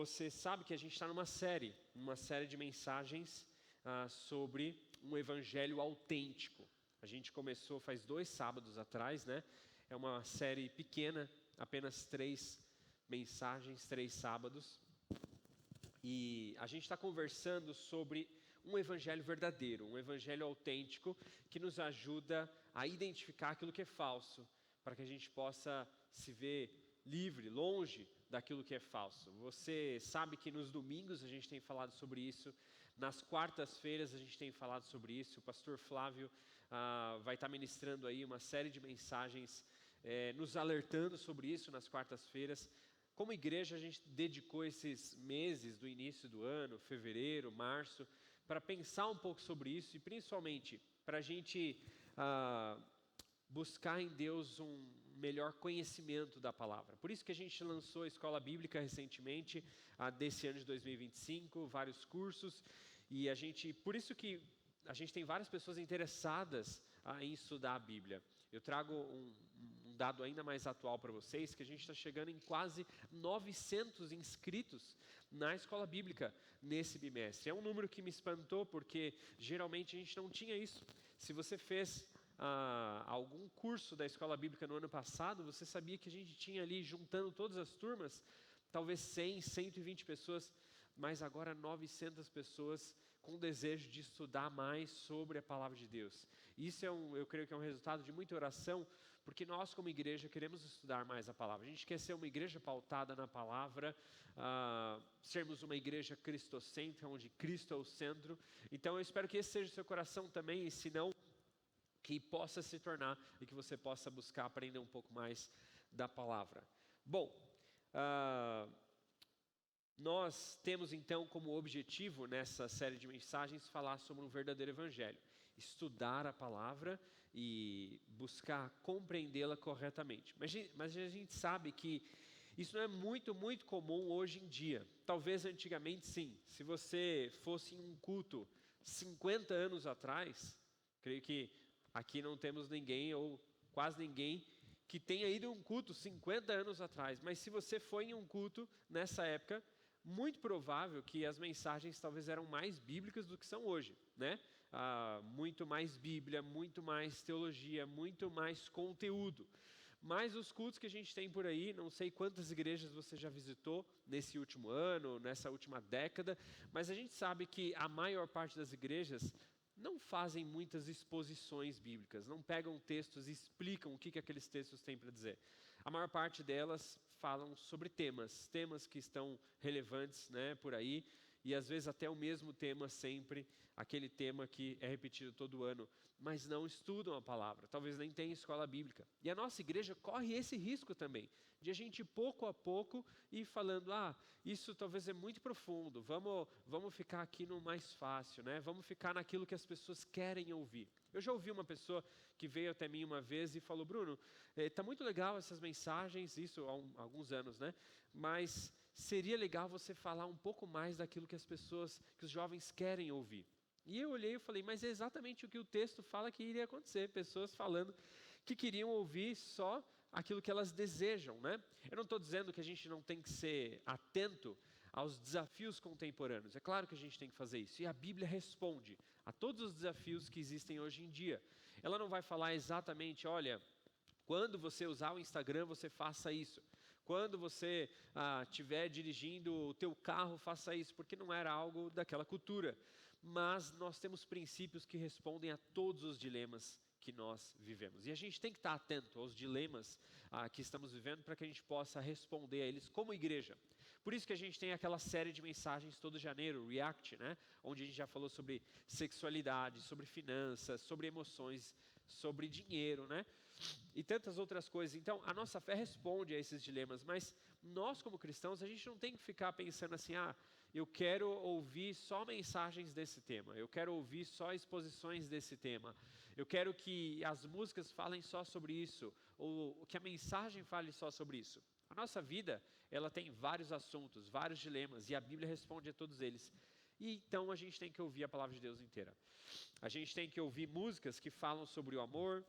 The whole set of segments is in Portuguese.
você sabe que a gente está numa série de mensagens sobre um evangelho autêntico. A gente começou faz 2 sábados atrás, né? É uma série pequena, apenas 3 mensagens, 3 sábados. E a gente está conversando sobre um evangelho verdadeiro, um evangelho autêntico que nos ajuda a identificar aquilo que é falso, para que a gente possa se ver livre, longe daquilo que é falso. Você sabe que nos domingos a gente tem falado sobre isso, nas quartas-feiras a gente tem falado sobre isso. O pastor Flávio vai estar ministrando aí uma série de mensagens nos alertando sobre isso nas quartas-feiras. Como igreja a gente dedicou esses meses do início do ano, fevereiro, março, para pensar um pouco sobre isso e principalmente para a gente buscar em Deus um melhor conhecimento da palavra. Por isso que a gente lançou a Escola Bíblica recentemente, desse ano de 2025, vários cursos, e por isso que a gente tem várias pessoas interessadas em estudar a Bíblia. Eu trago um dado ainda mais atual para vocês, que a gente está chegando em quase 900 inscritos na Escola Bíblica nesse bimestre. É um número que me espantou, porque geralmente a gente não tinha isso. Se você fez algum curso da Escola Bíblica no ano passado, você sabia que a gente tinha ali, juntando todas as turmas, talvez 100, 120 pessoas, mas agora 900 pessoas com desejo de estudar mais sobre a Palavra de Deus. Isso eu creio que é um resultado de muita oração, porque nós como igreja queremos estudar mais a Palavra. A gente quer ser uma igreja pautada na Palavra, sermos uma igreja cristocêntrica, onde Cristo é o centro. Então eu espero que esse seja o seu coração também, e se não, que possa se tornar e que você possa buscar aprender um pouco mais da palavra. Bom, nós temos então como objetivo nessa série de mensagens falar sobre um verdadeiro evangelho, estudar a palavra e buscar compreendê-la corretamente. Mas a gente sabe que isso não é muito comum hoje em dia. Talvez antigamente sim. Se você fosse em um culto 50 anos atrás, creio que aqui não temos ninguém, ou quase ninguém, que tenha ido a um culto 50 anos atrás. Mas se você foi em um culto nessa época, muito provável que as mensagens talvez eram mais bíblicas do que são hoje, né? Muito mais Bíblia, muito mais teologia, muito mais conteúdo. Mas os cultos que a gente tem por aí, não sei quantas igrejas você já visitou nesse último ano, nessa última década, mas a gente sabe que a maior parte das igrejas não fazem muitas exposições bíblicas, não pegam textos e explicam o que aqueles textos têm para dizer. A maior parte delas falam sobre temas que estão relevantes, né, por aí, e às vezes até o mesmo tema sempre, aquele tema que é repetido todo ano, mas não estudam a palavra, talvez nem tenham escola bíblica. E a nossa igreja corre esse risco também, de a gente pouco a pouco ir falando, isso talvez é muito profundo, vamos ficar aqui no mais fácil, né? Vamos ficar naquilo que as pessoas querem ouvir. Eu já ouvi uma pessoa que veio até mim uma vez e falou, Bruno, está muito legal essas mensagens, isso há alguns anos, né? Mas seria legal você falar um pouco mais daquilo que os jovens querem ouvir. E eu olhei e falei, mas é exatamente o que o texto fala que iria acontecer, pessoas falando que queriam ouvir só aquilo que elas desejam, né? Eu não estou dizendo que a gente não tem que ser atento aos desafios contemporâneos. É claro que a gente tem que fazer isso. E a Bíblia responde a todos os desafios que existem hoje em dia. Ela não vai falar exatamente, olha, quando você usar o Instagram, você faça isso. Quando você estiver dirigindo o teu carro, faça isso, porque não era algo daquela cultura. Mas nós temos princípios que respondem a todos os dilemas que nós vivemos. E a gente tem que estar atento aos dilemas que estamos vivendo para que a gente possa responder a eles como igreja. Por isso que a gente tem aquela série de mensagens todo janeiro, React, né? Onde a gente já falou sobre sexualidade, sobre finanças, sobre emoções, sobre dinheiro, né? E tantas outras coisas. Então, a nossa fé responde a esses dilemas, mas nós como cristãos, a gente não tem que ficar pensando assim, eu quero ouvir só mensagens desse tema, eu quero ouvir só exposições desse tema, eu quero que as músicas falem só sobre isso, ou que a mensagem fale só sobre isso. A nossa vida, ela tem vários assuntos, vários dilemas, e a Bíblia responde a todos eles. E então a gente tem que ouvir a palavra de Deus inteira. A gente tem que ouvir músicas que falam sobre o amor,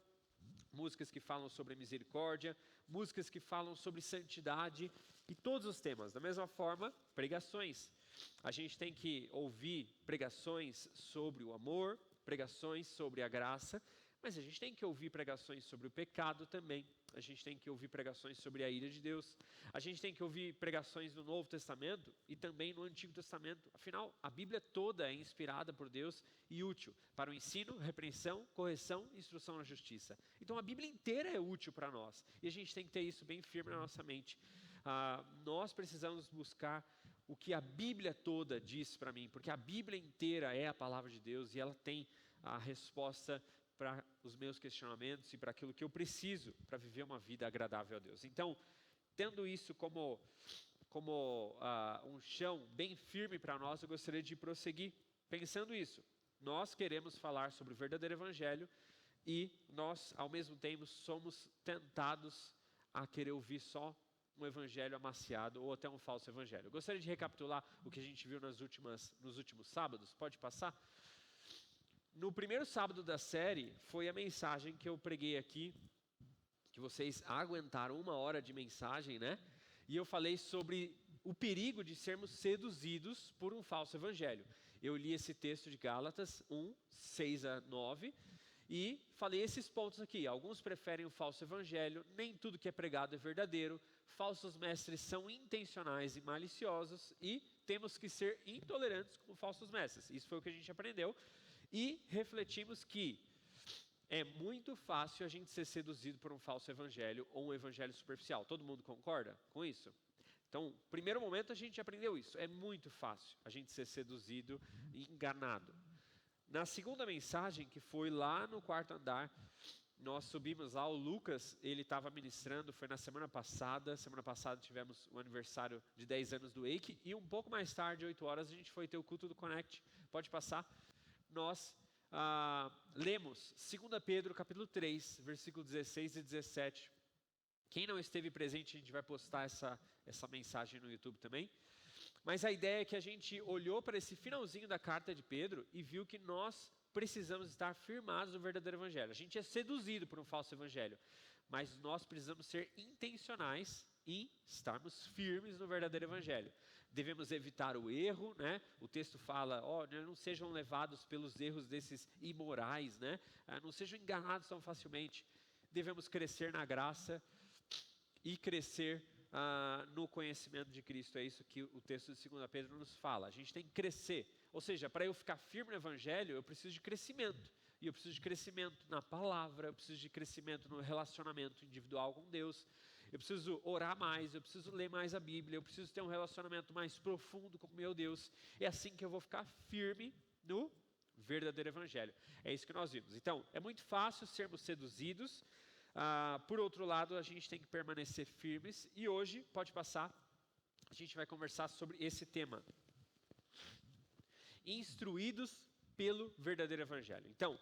músicas que falam sobre a misericórdia, músicas que falam sobre santidade, E todos os temas, da mesma forma, pregações. A gente tem que ouvir pregações sobre o amor, pregações sobre a graça, mas a gente tem que ouvir pregações sobre o pecado também. A gente tem que ouvir pregações sobre a ira de Deus. A gente tem que ouvir pregações no Novo Testamento e também no Antigo Testamento. Afinal, a Bíblia toda é inspirada por Deus e útil para o ensino, repreensão, correção e instrução na justiça. Então a Bíblia inteira é útil para nós e a gente tem que ter isso bem firme na nossa mente. Nós precisamos buscar o que a Bíblia toda diz para mim, porque a Bíblia inteira é a palavra de Deus e ela tem a resposta para os meus questionamentos e para aquilo que eu preciso para viver uma vida agradável a Deus. Então, tendo isso como um chão bem firme para nós, eu gostaria de prosseguir pensando isso. Nós queremos falar sobre o verdadeiro evangelho e nós, ao mesmo tempo, somos tentados a querer ouvir só um evangelho amaciado ou até um falso evangelho. Eu gostaria de recapitular o que a gente viu nos últimos sábados. Pode passar? No primeiro sábado da série, foi a mensagem que eu preguei aqui, que vocês aguentaram 1 hora de mensagem, né? E eu falei sobre o perigo de sermos seduzidos por um falso evangelho. Eu li esse texto de Gálatas 1, 6-9, e falei esses pontos aqui. Alguns preferem o falso evangelho, nem tudo que é pregado é verdadeiro, falsos mestres são intencionais e maliciosos, e temos que ser intolerantes com falsos mestres. Isso foi o que a gente aprendeu. E refletimos que é muito fácil a gente ser seduzido por um falso evangelho ou um evangelho superficial. Todo mundo concorda com isso? Então, no primeiro momento a gente aprendeu isso. É muito fácil a gente ser seduzido e enganado. Na segunda mensagem, que foi lá no quarto andar, nós subimos lá, o Lucas, ele estava ministrando, foi na semana passada. Semana passada tivemos o aniversário de 10 anos do Eike e um pouco mais tarde, 8 horas, a gente foi ter o culto do Connect. Pode passar. Nós lemos 2 Pedro capítulo 3, versículo 16 e 17. Quem não esteve presente, a gente vai postar essa mensagem no YouTube também. Mas a ideia é que a gente olhou para esse finalzinho da carta de Pedro e viu que nós precisamos estar firmados no verdadeiro evangelho. A gente é seduzido por um falso evangelho, mas nós precisamos ser intencionais e estarmos firmes no verdadeiro evangelho. Devemos evitar o erro, né? O texto fala, não sejam levados pelos erros desses imorais, né? Não sejam enganados tão facilmente. Devemos crescer na graça e crescer no conhecimento de Cristo. É isso que o texto de 2 Pedro nos fala. A gente tem que crescer. Ou seja, para eu ficar firme no evangelho, eu preciso de crescimento. E eu preciso de crescimento na palavra, eu preciso de crescimento no relacionamento individual com Deus. Eu preciso orar mais, eu preciso ler mais a Bíblia, eu preciso ter um relacionamento mais profundo com o meu Deus. É assim que eu vou ficar firme no verdadeiro evangelho. É isso que nós vimos. Então, é muito fácil sermos seduzidos. Por outro lado, a gente tem que permanecer firmes. E hoje, pode passar, a gente vai conversar sobre esse tema. Instruídos pelo verdadeiro evangelho. Então,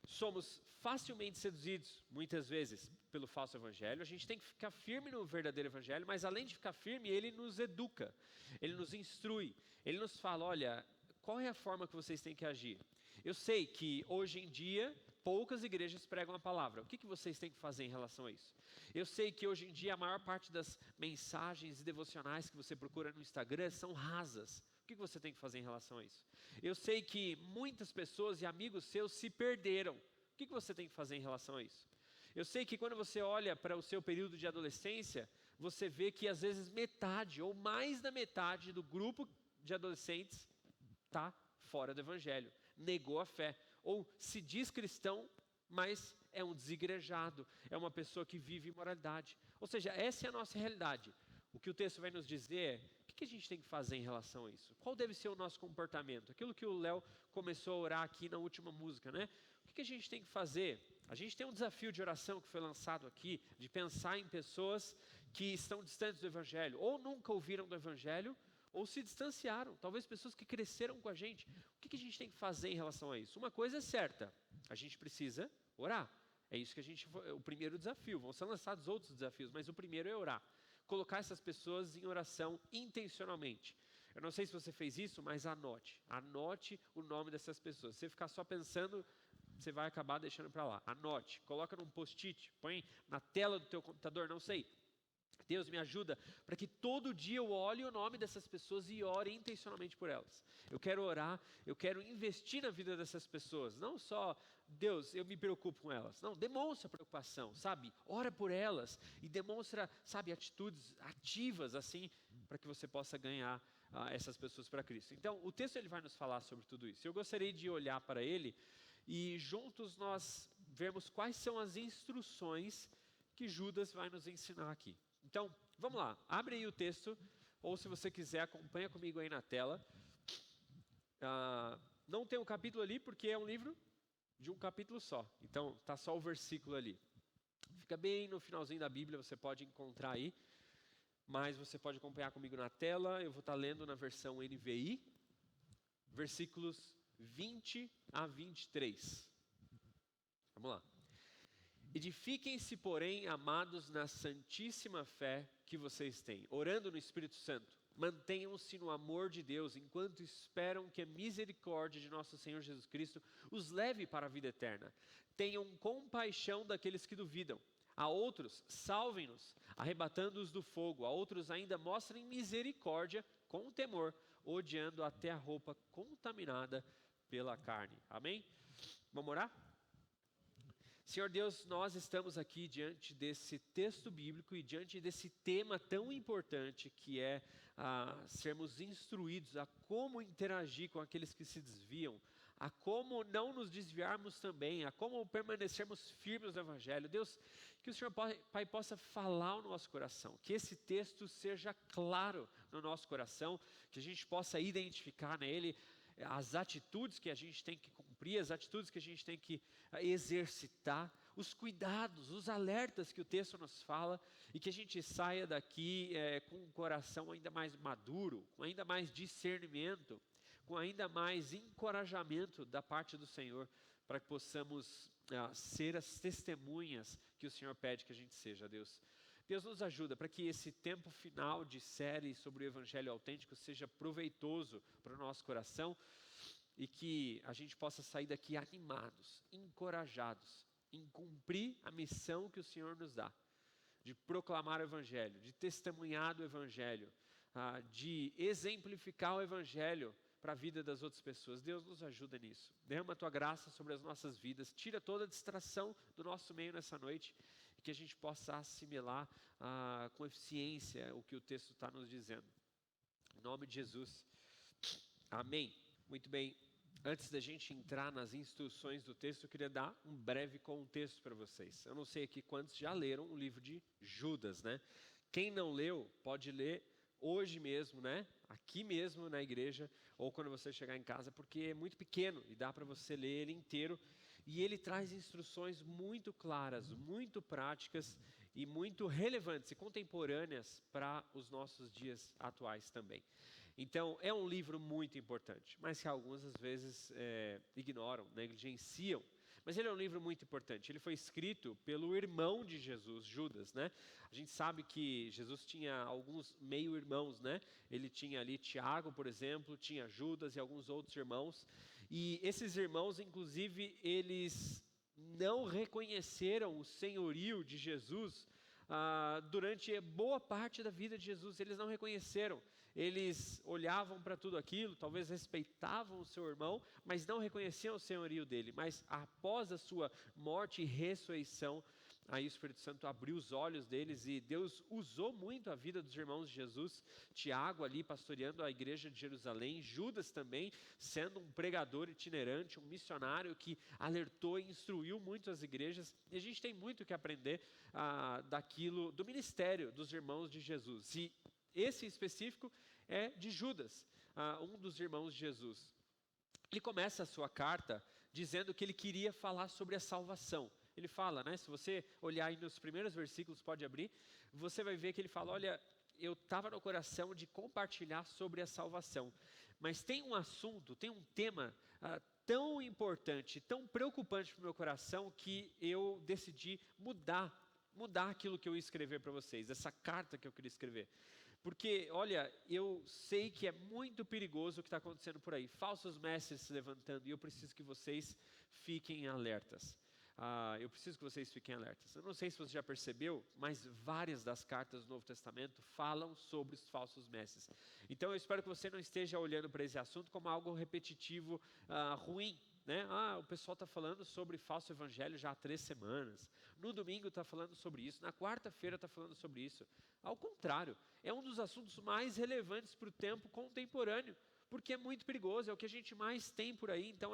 somos facilmente seduzidos, muitas vezes, pelo falso evangelho. A gente tem que ficar firme no verdadeiro evangelho, mas além de ficar firme, ele nos educa, ele nos instrui, ele nos fala, olha, qual é a forma que vocês têm que agir? Eu sei que hoje em dia, poucas igrejas pregam a palavra. O que vocês têm que fazer em relação a isso? Eu sei que hoje em dia a maior parte das mensagens e devocionais que você procura no Instagram são rasas. O que você tem que fazer em relação a isso? Eu sei que muitas pessoas e amigos seus se perderam. O que você tem que fazer em relação a isso? Eu sei que quando você olha para o seu período de adolescência, você vê que às vezes metade ou mais da metade do grupo de adolescentes está fora do evangelho, negou a fé, ou se diz cristão, mas é um desigrejado, é uma pessoa que vive imoralidade. Ou seja, essa é a nossa realidade. O que o texto vai nos dizer é, o que a gente tem que fazer em relação a isso? Qual deve ser o nosso comportamento? Aquilo que o Léo começou a orar aqui na última música, né? O que a gente tem que fazer? A gente tem um desafio de oração que foi lançado aqui, de pensar em pessoas que estão distantes do evangelho, ou nunca ouviram do evangelho, ou se distanciaram, talvez pessoas que cresceram com a gente. O que a gente tem que fazer em relação a isso? Uma coisa é certa, a gente precisa orar. É isso que o primeiro desafio. Vão ser lançados outros desafios, mas o primeiro é orar. Colocar essas pessoas em oração intencionalmente. Eu não sei se você fez isso, mas anote o nome dessas pessoas. Se você ficar só pensando, você vai acabar deixando para lá. Anote, coloca num post-it, põe na tela do teu computador, não sei. Deus, me ajuda para que todo dia eu olhe o nome dessas pessoas e ore intencionalmente por elas. Eu quero orar, eu quero investir na vida dessas pessoas. Não só, Deus, eu me preocupo com elas. Não, demonstra preocupação, sabe? Ora por elas e demonstra, sabe, atitudes ativas assim, para que você possa ganhar essas pessoas para Cristo. Então, o texto ele vai nos falar sobre tudo isso. Eu gostaria de olhar para ele e juntos nós vermos quais são as instruções que Judas vai nos ensinar aqui. Então, vamos lá, abre aí o texto, ou se você quiser, acompanha comigo aí na tela. Não tem um capítulo ali, porque é um livro de um capítulo só, então está só o versículo ali. Fica bem no finalzinho da Bíblia, você pode encontrar aí, mas você pode acompanhar comigo na tela. Eu vou estar lendo na versão NVI, versículos 20 a 23. Vamos lá. Edifiquem-se, porém, amados, na santíssima fé que vocês têm, orando no Espírito Santo. Mantenham-se no amor de Deus, enquanto esperam que a misericórdia de nosso Senhor Jesus Cristo os leve para a vida eterna. Tenham compaixão daqueles que duvidam. A outros, salvem-nos, arrebatando-os do fogo. A outros ainda mostrem misericórdia com temor, odiando até a roupa contaminada pela carne. Amém? Vamos orar? Senhor Deus, nós estamos aqui diante desse texto bíblico e diante desse tema tão importante que é sermos instruídos a como interagir com aqueles que se desviam, a como não nos desviarmos também, a como permanecermos firmes no Evangelho. Deus, que o Senhor Pai possa falar ao nosso coração, que esse texto seja claro no nosso coração, que a gente possa identificar nele as atitudes que a gente tem que cumprir, as atitudes que a gente tem que exercitar, os cuidados, os alertas que o texto nos fala, e que a gente saia daqui com um coração ainda mais maduro, com ainda mais discernimento, com ainda mais encorajamento da parte do Senhor, para que possamos ser as testemunhas que o Senhor pede que a gente seja, Deus. Deus nos ajuda para que esse tempo final de série sobre o Evangelho autêntico seja proveitoso para o nosso coração e que a gente possa sair daqui animados, encorajados em cumprir a missão que o Senhor nos dá, de proclamar o Evangelho, de testemunhar do Evangelho, de exemplificar o Evangelho para a vida das outras pessoas. Deus nos ajuda nisso. Derrama a Tua graça sobre as nossas vidas, tira toda a distração do nosso meio nessa noite, e que a gente possa assimilar com eficiência o que o texto está nos dizendo. Em nome de Jesus. Amém. Muito bem. Antes da gente entrar nas instruções do texto, eu queria dar um breve contexto para vocês. Eu não sei aqui quantos já leram o livro de Judas, né? Quem não leu, pode ler hoje mesmo, né? Aqui mesmo na igreja, ou quando você chegar em casa, porque é muito pequeno e dá para você ler ele inteiro. E ele traz instruções muito claras, muito práticas e muito relevantes e contemporâneas para os nossos dias atuais também. Então, é um livro muito importante, mas que alguns às vezes ignoram, negligenciam. Mas ele é um livro muito importante. Ele foi escrito pelo irmão de Jesus, Judas, né? A gente sabe que Jesus tinha alguns meio-irmãos, né? Ele tinha ali Tiago, por exemplo, tinha Judas e alguns outros irmãos. E esses irmãos, inclusive, eles não reconheceram o senhorio de Jesus durante boa parte da vida de Jesus. Eles não reconheceram. Eles olhavam para tudo aquilo, talvez respeitavam o seu irmão, mas não reconheciam o senhorio dele. Mas após a sua morte e ressurreição, aí o Espírito Santo abriu os olhos deles e Deus usou muito a vida dos irmãos de Jesus. Tiago ali pastoreando a igreja de Jerusalém, Judas também sendo um pregador itinerante, um missionário que alertou e instruiu muito as igrejas. E a gente tem muito que aprender daquilo, do ministério dos irmãos de Jesus. E esse em específico é de Judas, um dos irmãos de Jesus. Ele começa a sua carta dizendo que ele queria falar sobre a salvação. Ele fala, né? Se você olhar aí nos primeiros versículos, pode abrir, você vai ver que ele fala, olha, eu estava no coração de compartilhar sobre a salvação. Mas tem um assunto, tem um tema tão importante, tão preocupante para o meu coração, que eu decidi mudar aquilo que eu ia escrever para vocês, essa carta que eu queria escrever. Porque, olha, eu sei que é muito perigoso o que está acontecendo por aí. Falsos mestres se levantando e eu preciso que vocês fiquem alertas. eu preciso que vocês fiquem alertas. Eu não sei se você já percebeu, mas várias das cartas do Novo Testamento falam sobre os falsos mestres. Então eu espero que você não esteja olhando para esse assunto como algo repetitivo, ruim. Né? O pessoal está falando sobre falso evangelho já há 3 semanas. No domingo está falando sobre isso. Na quarta-feira está falando sobre isso. Ao contrário, é um dos assuntos mais relevantes para o tempo contemporâneo, porque é muito perigoso, é o que a gente mais tem por aí. Então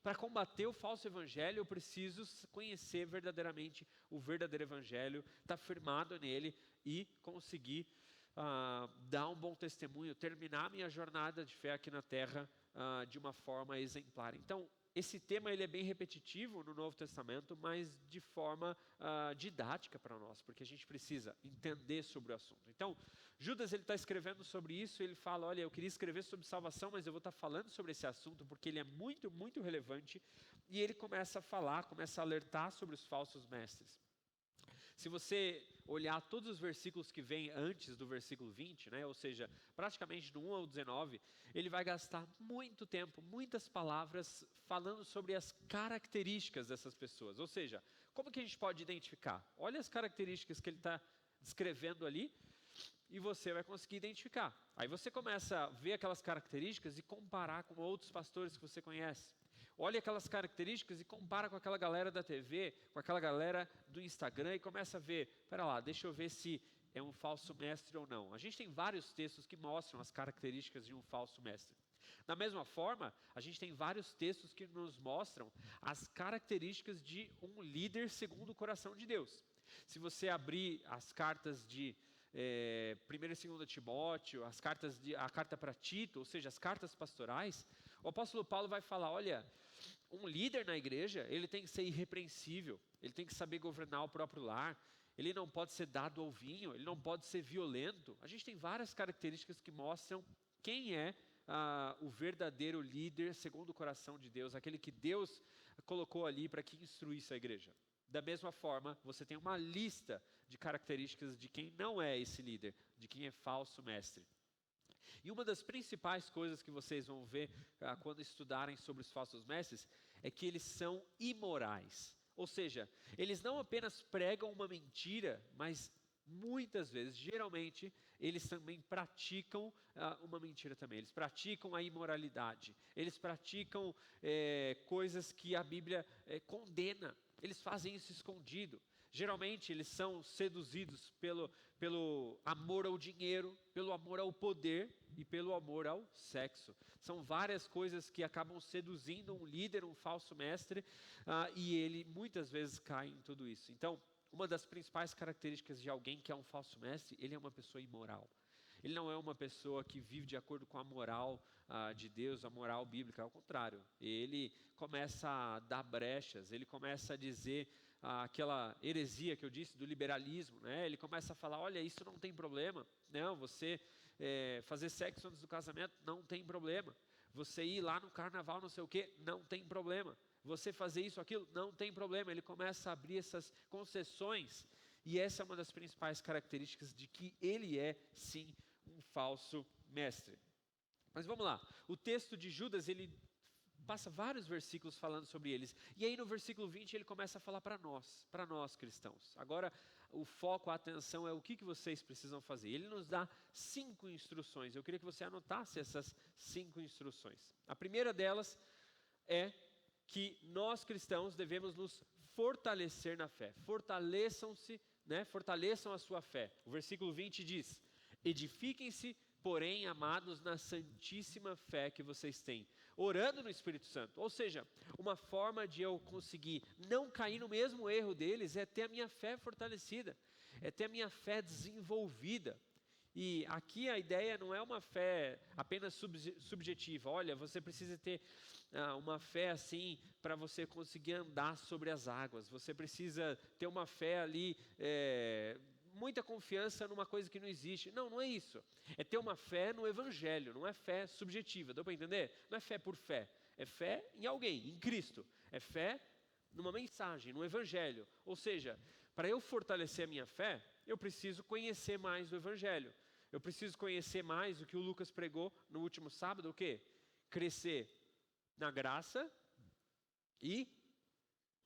para combater o falso evangelho, eu preciso conhecer verdadeiramente o verdadeiro evangelho, estar firmado nele e conseguir dar um bom testemunho, terminar minha jornada de fé aqui na terra de uma forma exemplar. Então, esse tema ele é bem repetitivo no Novo Testamento, mas de forma didática para nós, porque a gente precisa entender sobre o assunto. Então, Judas ele está escrevendo sobre isso, ele fala, olha, eu queria escrever sobre salvação, mas eu vou estar falando sobre esse assunto, porque ele é muito, muito relevante, e ele começa a falar, começa a alertar sobre os falsos mestres. Se você olhar todos os versículos que vêm antes do versículo 20, né, ou seja, praticamente do 1 ao 19, ele vai gastar muito tempo, muitas palavras falando sobre as características dessas pessoas. Ou seja, como que a gente pode identificar? Olha as características que ele está descrevendo ali e você vai conseguir identificar. Aí você começa a ver aquelas características e comparar com outros pastores que você conhece. Olha aquelas características e compara com aquela galera da TV, com aquela galera do Instagram e começa a ver, pera lá, deixa eu ver se é um falso mestre ou não. A gente tem vários textos que mostram as características de um falso mestre. Da mesma forma, a gente tem vários textos que nos mostram as características de um líder segundo o coração de Deus. Se você abrir as cartas de 1 e 2 Timóteo, a carta para Tito, ou seja, as cartas pastorais, o apóstolo Paulo vai falar, olha, um líder na igreja, ele tem que ser irrepreensível, ele tem que saber governar o próprio lar, ele não pode ser dado ao vinho, ele não pode ser violento. A gente tem várias características que mostram quem é o verdadeiro líder segundo o coração de Deus, aquele que Deus colocou ali para que instruísse a igreja. Da mesma forma, você tem uma lista de características de quem não é esse líder, de quem é falso mestre. E uma das principais coisas que vocês vão ver quando estudarem sobre os falsos mestres é que eles são imorais. Ou seja, eles não apenas pregam uma mentira, mas muitas vezes, geralmente, eles também praticam uma mentira também. Eles praticam a imoralidade. Eles praticam coisas que a Bíblia condena. Eles fazem isso escondido. Geralmente eles são seduzidos pelo amor ao dinheiro, pelo amor ao poder e pelo amor ao sexo. São várias coisas que acabam seduzindo um líder, um falso mestre, e ele muitas vezes cai em tudo isso. Então, uma das principais características de alguém que é um falso mestre, ele é uma pessoa imoral. Ele não é uma pessoa que vive de acordo com a moral de Deus, a moral bíblica, ao contrário. Ele começa a dar brechas, ele começa a dizer aquela heresia que eu disse do liberalismo, né? Ele começa a falar, olha, isso não tem problema, não, você fazer sexo antes do casamento não tem problema, você ir lá no carnaval não sei o que, não tem problema, você fazer isso, aquilo, não tem problema. Ele começa a abrir essas concessões e essa é uma das principais características de que ele é sim um falso mestre. Mas vamos lá, o texto de Judas, ele passa vários versículos falando sobre eles. E aí no versículo 20 ele começa a falar para nós cristãos. Agora o foco, a atenção é o que vocês precisam fazer. Ele nos dá 5 instruções. Eu queria que você anotasse essas 5 instruções. A primeira delas é que nós cristãos devemos nos fortalecer na fé. Fortaleçam-se, né? Fortaleçam a sua fé. O versículo 20 diz, edifiquem-se, porém, amados, na santíssima fé que vocês têm, orando no Espírito Santo. Ou seja, uma forma de eu conseguir não cair no mesmo erro deles é ter a minha fé fortalecida, é ter a minha fé desenvolvida. E aqui a ideia não é uma fé apenas subjetiva. Olha, você precisa ter uma fé assim para você conseguir andar sobre as águas. Você precisa ter uma fé ali, muita confiança numa coisa que não existe. Não, não é isso. É ter uma fé no Evangelho, não é fé subjetiva. Deu para entender? Não é fé por fé. É fé em alguém, em Cristo. É fé numa mensagem, no Evangelho. Ou seja, para eu fortalecer a minha fé, eu preciso conhecer mais o Evangelho. Eu preciso conhecer mais o que o Lucas pregou no último sábado, o quê? Crescer na graça e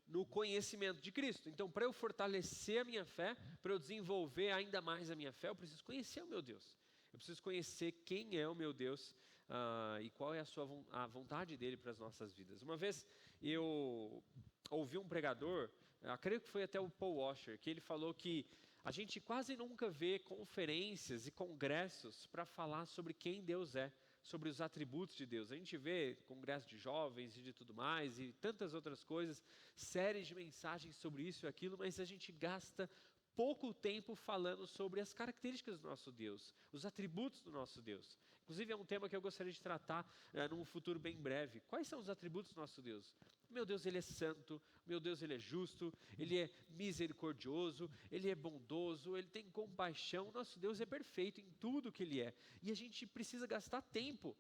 no conhecimento de Cristo. Então, para eu fortalecer a minha fé, para eu desenvolver ainda mais a minha fé, eu preciso conhecer o meu Deus. Eu preciso conhecer quem é o meu Deus e qual é a vontade dele para as nossas vidas. Uma vez eu ouvi um pregador, creio que foi até o Paul Washer, que ele falou que a gente quase nunca vê conferências e congressos para falar sobre quem Deus é, sobre os atributos de Deus. A gente vê congresso de jovens e de tudo mais e tantas outras coisas, séries de mensagens sobre isso e aquilo, mas a gente gasta pouco tempo falando sobre as características do nosso Deus, os atributos do nosso Deus. Inclusive é um tema que eu gostaria de tratar num futuro bem breve. Quais são os atributos do nosso Deus? Meu Deus, Ele é santo, meu Deus, Ele é justo, Ele é misericordioso, Ele é bondoso, Ele tem compaixão. Nosso Deus é perfeito em tudo que Ele é. E a gente precisa gastar tempo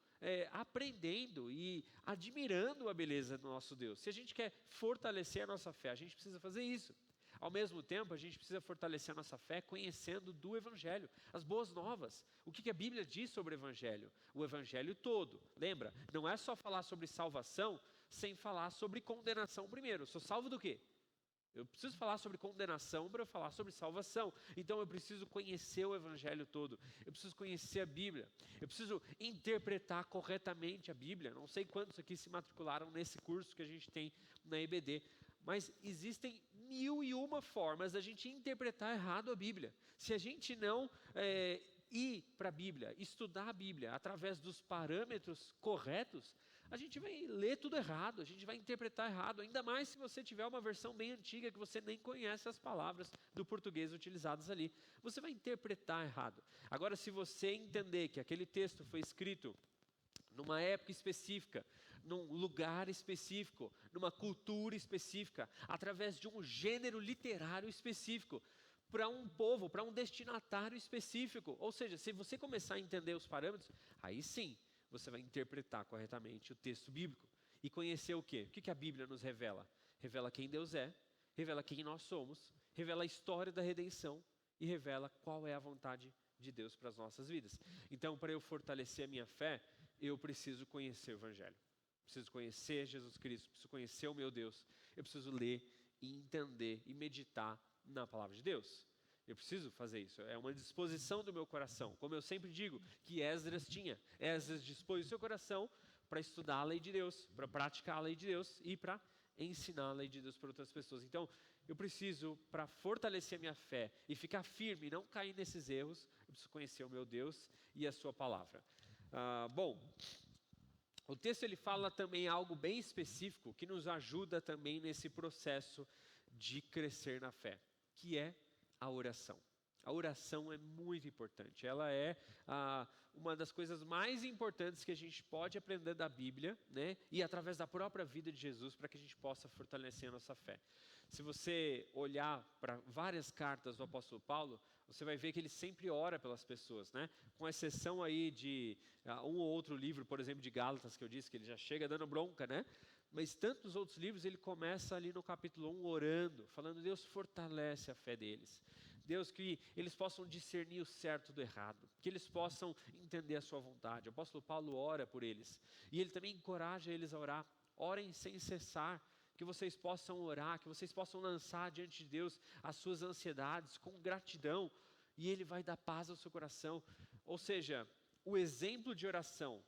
aprendendo e admirando a beleza do nosso Deus. Se a gente quer fortalecer a nossa fé, a gente precisa fazer isso. Ao mesmo tempo, a gente precisa fortalecer a nossa fé conhecendo do Evangelho, as boas novas. O que a Bíblia diz sobre o Evangelho? O Evangelho todo. Lembra? Não é só falar sobre salvação sem falar sobre condenação primeiro. Eu sou salvo do quê? Eu preciso falar sobre condenação para eu falar sobre salvação. Então eu preciso conhecer o Evangelho todo. Eu preciso conhecer a Bíblia. Eu preciso interpretar corretamente a Bíblia. Não sei quantos aqui se matricularam nesse curso que a gente tem na EBD. Mas existem 1001 formas da gente interpretar errado a Bíblia. Se a gente não ir para a Bíblia, estudar a Bíblia através dos parâmetros corretos, a gente vai ler tudo errado, a gente vai interpretar errado, ainda mais se você tiver uma versão bem antiga que você nem conhece as palavras do português utilizadas ali. Você vai interpretar errado. Agora, se você entender que aquele texto foi escrito numa época específica, num lugar específico, numa cultura específica, através de um gênero literário específico, para um povo, para um destinatário específico. Ou seja, se você começar a entender os parâmetros, aí sim, você vai interpretar corretamente o texto bíblico. E conhecer o quê? O que a Bíblia nos revela? Revela quem Deus é, revela quem nós somos, revela a história da redenção e revela qual é a vontade de Deus para as nossas vidas. Então, para eu fortalecer a minha fé, eu preciso conhecer o Evangelho. Preciso conhecer Jesus Cristo, preciso conhecer o meu Deus. Eu preciso ler e entender e meditar na palavra de Deus. Eu preciso fazer isso. É uma disposição do meu coração. Como eu sempre digo, que Esdras tinha. Esdras dispôs o seu coração para estudar a lei de Deus, para praticar a lei de Deus e para ensinar a lei de Deus para outras pessoas. Então, eu preciso, para fortalecer a minha fé e ficar firme e não cair nesses erros, eu preciso conhecer o meu Deus e a sua palavra. Bom, o texto ele fala também algo bem específico que nos ajuda também nesse processo de crescer na fé, que é a oração. A oração é muito importante, ela é uma das coisas mais importantes que a gente pode aprender da Bíblia, né? E através da própria vida de Jesus, para que a gente possa fortalecer a nossa fé. Se você olhar para várias cartas do apóstolo Paulo, você vai ver que ele sempre ora pelas pessoas, né? Com exceção aí de um ou outro livro, por exemplo, de Gálatas, que eu disse que ele já chega dando bronca, né? Mas tantos outros livros, ele começa ali no capítulo 1 orando, falando, Deus fortalece a fé deles. Deus, que eles possam discernir o certo do errado, que eles possam entender a sua vontade. O apóstolo Paulo ora por eles. E ele também encoraja eles a orar. Orem sem cessar, que vocês possam orar, que vocês possam lançar diante de Deus as suas ansiedades com gratidão. E Ele vai dar paz ao seu coração. Ou seja, o exemplo de oração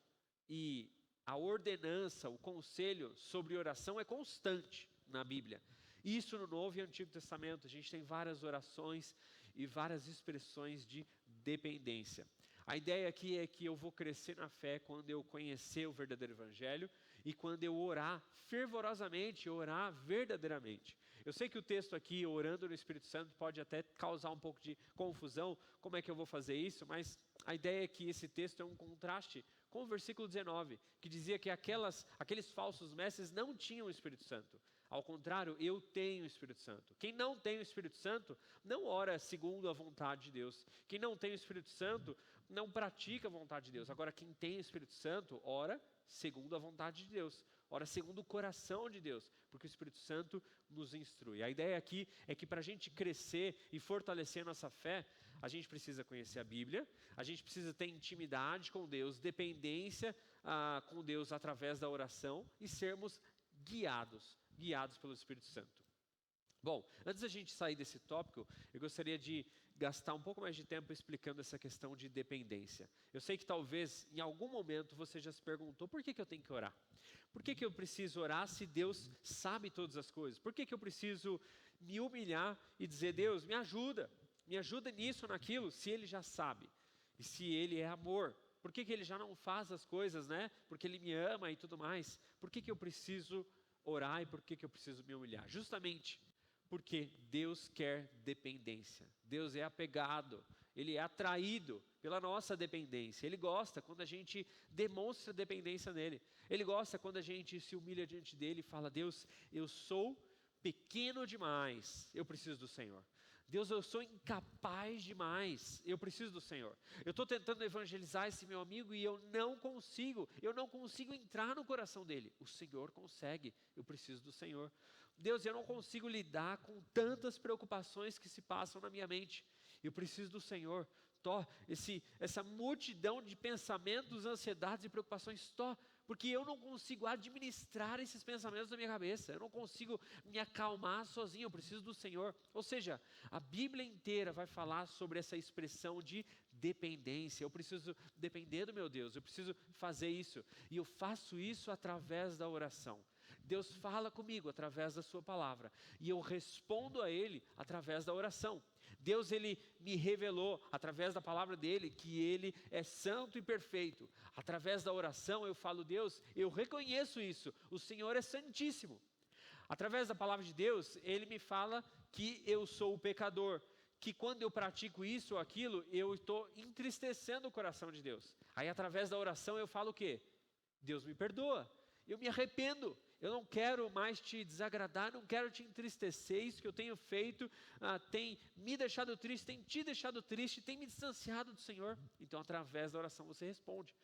e a ordenança, o conselho sobre oração é constante na Bíblia. Isso no Novo e Antigo Testamento, a gente tem várias orações e várias expressões de dependência. A ideia aqui é que eu vou crescer na fé quando eu conhecer o verdadeiro Evangelho e quando eu orar fervorosamente, orar verdadeiramente. Eu sei que o texto aqui, orando no Espírito Santo, pode até causar um pouco de confusão, como é que eu vou fazer isso, mas a ideia é que esse texto é um contraste com o versículo 19, que dizia que aqueles falsos mestres não tinham o Espírito Santo. Ao contrário, eu tenho o Espírito Santo. Quem não tem o Espírito Santo, não ora segundo a vontade de Deus. Quem não tem o Espírito Santo, não pratica a vontade de Deus. Agora, quem tem o Espírito Santo, ora segundo a vontade de Deus. Ora segundo o coração de Deus, porque o Espírito Santo nos instrui. A ideia aqui é que para a gente crescer e fortalecer a nossa fé, a gente precisa conhecer a Bíblia, a gente precisa ter intimidade com Deus, dependência com Deus através da oração e sermos guiados pelo Espírito Santo. Bom, antes da gente sair desse tópico, eu gostaria de gastar um pouco mais de tempo explicando essa questão de dependência. Eu sei que talvez em algum momento você já se perguntou por que eu tenho que orar? Por que eu preciso orar se Deus sabe todas as coisas? Por que eu preciso me humilhar e dizer, Deus, me ajuda nisso ou naquilo, se Ele já sabe? E se Ele é amor? Por que Ele já não faz as coisas, né? Porque Ele me ama e tudo mais. Por que eu preciso orar e por que eu preciso me humilhar? Justamente porque Deus quer dependência. Deus é apegado, Ele é atraído pela nossa dependência. Ele gosta quando a gente demonstra dependência nele. Ele gosta quando a gente se humilha diante dele e fala, Deus, eu sou pequeno demais, eu preciso do Senhor. Deus, eu sou incapaz demais, eu preciso do Senhor. Eu estou tentando evangelizar esse meu amigo e eu não consigo entrar no coração dele. O Senhor consegue, eu preciso do Senhor. Deus, eu não consigo lidar com tantas preocupações que se passam na minha mente. Eu preciso do Senhor. Essa multidão de pensamentos, ansiedades e preocupações, porque eu não consigo administrar esses pensamentos na minha cabeça. Eu não consigo me acalmar sozinho, eu preciso do Senhor. Ou seja, a Bíblia inteira vai falar sobre essa expressão de dependência. Eu preciso depender do meu Deus, eu preciso fazer isso. E eu faço isso através da oração. Deus fala comigo através da sua palavra e eu respondo a Ele através da oração. Deus, Ele me revelou através da palavra dEle que Ele é santo e perfeito. Através da oração eu falo, Deus, eu reconheço isso, o Senhor é santíssimo. Através da palavra de Deus, Ele me fala que eu sou o pecador, que quando eu pratico isso ou aquilo, eu estou entristecendo o coração de Deus. Aí através da oração eu falo o quê? Deus me perdoa, eu me arrependo. Eu não quero mais te desagradar, não quero te entristecer, isso que eu tenho feito tem me deixado triste, tem te deixado triste, tem me distanciado do Senhor. Então, através da oração você responde.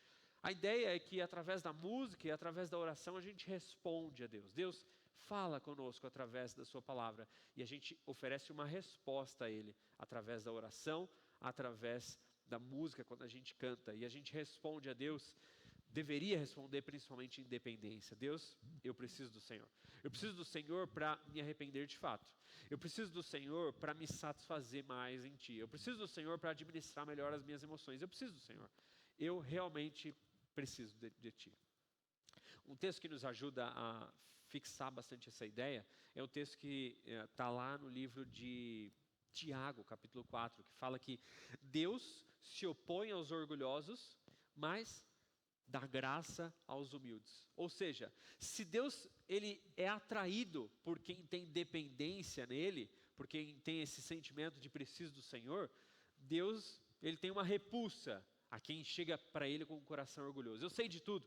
A ideia é que através da música e através da oração a gente responde a Deus. Deus fala conosco através da sua palavra e a gente oferece uma resposta a Ele através da oração, através da música, quando a gente canta. E a gente responde a Deus. Deveria responder principalmente em dependência. Deus, eu preciso do Senhor. Eu preciso do Senhor para me arrepender de fato. Eu preciso do Senhor para me satisfazer mais em Ti. Eu preciso do Senhor para administrar melhor as minhas emoções. Eu preciso do Senhor. Eu realmente preciso de Ti. Um texto que nos ajuda a fixar bastante essa ideia é o texto que está lá no livro de Tiago, capítulo 4, que fala que Deus se opõe aos orgulhosos, mas dá graça aos humildes. Ou seja, se Deus ele é atraído por quem tem dependência nele, por quem tem esse sentimento de preciso do Senhor, Deus ele tem uma repulsa a quem chega para ele com um coração orgulhoso. Eu sei de tudo.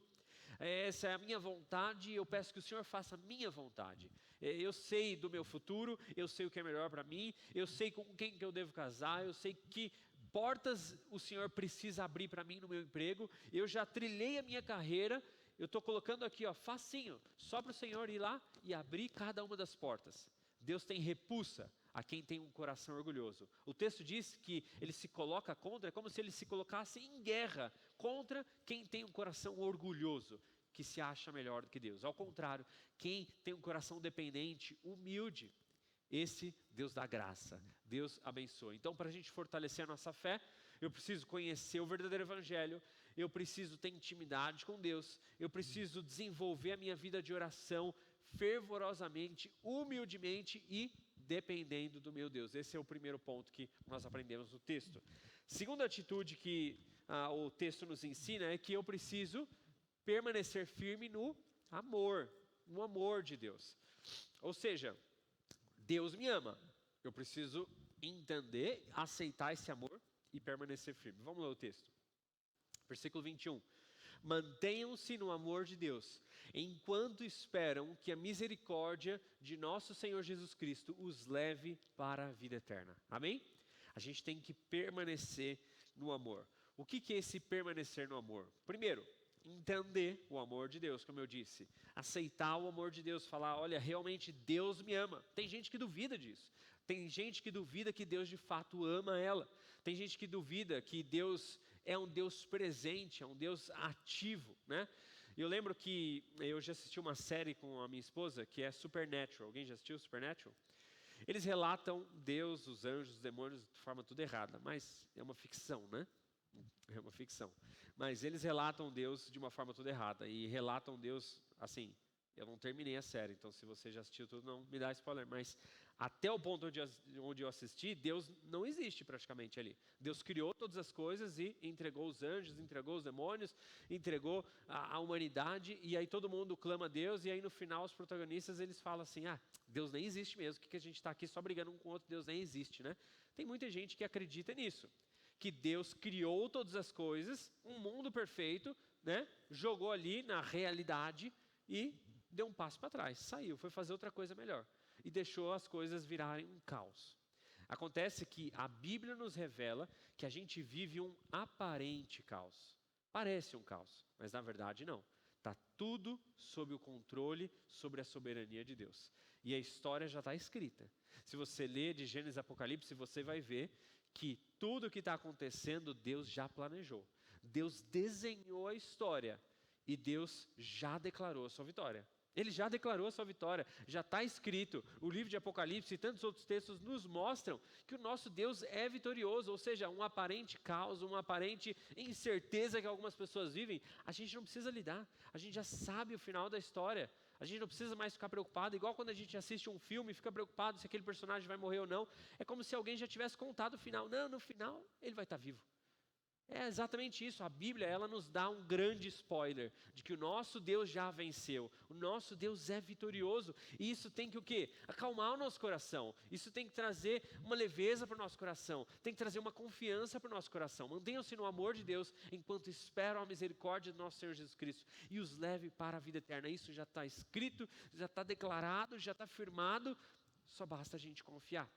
Essa é a minha vontade, eu peço que o Senhor faça a minha vontade. Eu sei do meu futuro, eu sei o que é melhor para mim, eu sei com quem que eu devo casar, eu sei que portas o Senhor precisa abrir para mim no meu emprego, eu já trilhei a minha carreira, eu estou colocando aqui, facinho, só para o Senhor ir lá e abrir cada uma das portas. Deus tem repulsa a quem tem um coração orgulhoso. O texto diz que ele se coloca contra, é como se ele se colocasse em guerra contra quem tem um coração orgulhoso, que se acha melhor do que Deus. Ao contrário, quem tem um coração dependente, humilde, esse Deus dá graça, Deus abençoa. Então, para a gente fortalecer a nossa fé, eu preciso conhecer o verdadeiro evangelho, eu preciso ter intimidade com Deus, eu preciso desenvolver a minha vida de oração fervorosamente, humildemente e dependendo do meu Deus. Esse é o primeiro ponto que nós aprendemos no texto. Segunda atitude que o texto nos ensina é que eu preciso permanecer firme no amor de Deus. Ou seja, Deus me ama, eu preciso entender, aceitar esse amor e permanecer firme. Vamos ler o texto. Versículo 21. Mantenham-se no amor de Deus, enquanto esperam que a misericórdia de nosso Senhor Jesus Cristo os leve para a vida eterna. Amém? A gente tem que permanecer no amor. O que é esse permanecer no amor? Primeiro, entender o amor de Deus, como eu disse. Aceitar o amor de Deus, falar, olha, realmente Deus me ama. Tem gente que duvida disso. Tem gente que duvida que Deus de fato ama ela. Tem gente que duvida que Deus é um Deus presente, é um Deus ativo, né? Eu lembro que eu já assisti uma série com a minha esposa que é Supernatural. Alguém já assistiu Supernatural? Eles relatam Deus, os anjos, os demônios de forma tudo errada, mas é uma ficção, né? É uma ficção. Mas eles relatam Deus de uma forma tudo errada. E relatam Deus, assim, eu não terminei a série, então se você já assistiu tudo, não me dá spoiler. Mas até o ponto onde eu assisti, Deus não existe praticamente ali. Deus criou todas as coisas e entregou os anjos, entregou os demônios, entregou a humanidade. E aí todo mundo clama a Deus. E aí no final os protagonistas eles falam assim, Deus nem existe mesmo. O que a gente está aqui só brigando um com o outro? Deus nem existe, né? Tem muita gente que acredita nisso. Que Deus criou todas as coisas, um mundo perfeito, né? Jogou ali na realidade e deu um passo para trás, saiu, foi fazer outra coisa melhor e deixou as coisas virarem um caos. Acontece que a Bíblia nos revela que a gente vive um aparente caos. Parece um caos, mas na verdade não. Está tudo sob o controle, sobre a soberania de Deus. E a história já está escrita. Se você ler de Gênesis e Apocalipse, você vai ver que tudo o que está acontecendo, Deus já planejou. Deus desenhou a história e Deus já declarou a sua vitória. Ele já declarou a sua vitória, já está escrito. O livro de Apocalipse e tantos outros textos nos mostram que o nosso Deus é vitorioso, ou seja, um aparente caos, uma aparente incerteza que algumas pessoas vivem, a gente não precisa lidar, a gente já sabe o final da história. A gente não precisa mais ficar preocupado, igual quando a gente assiste um filme e fica preocupado se aquele personagem vai morrer ou não. É como se alguém já tivesse contado o final. Não, no final ele vai estar vivo. É exatamente isso, a Bíblia ela nos dá um grande spoiler de que o nosso Deus já venceu, o nosso Deus é vitorioso e isso tem que o quê? Acalmar o nosso coração, isso tem que trazer uma leveza para o nosso coração, tem que trazer uma confiança para o nosso coração. Mantenham-se no amor de Deus enquanto esperam a misericórdia do nosso Senhor Jesus Cristo e os leve para a vida eterna. Isso já está escrito, já está declarado, já está firmado, só basta a gente confiar.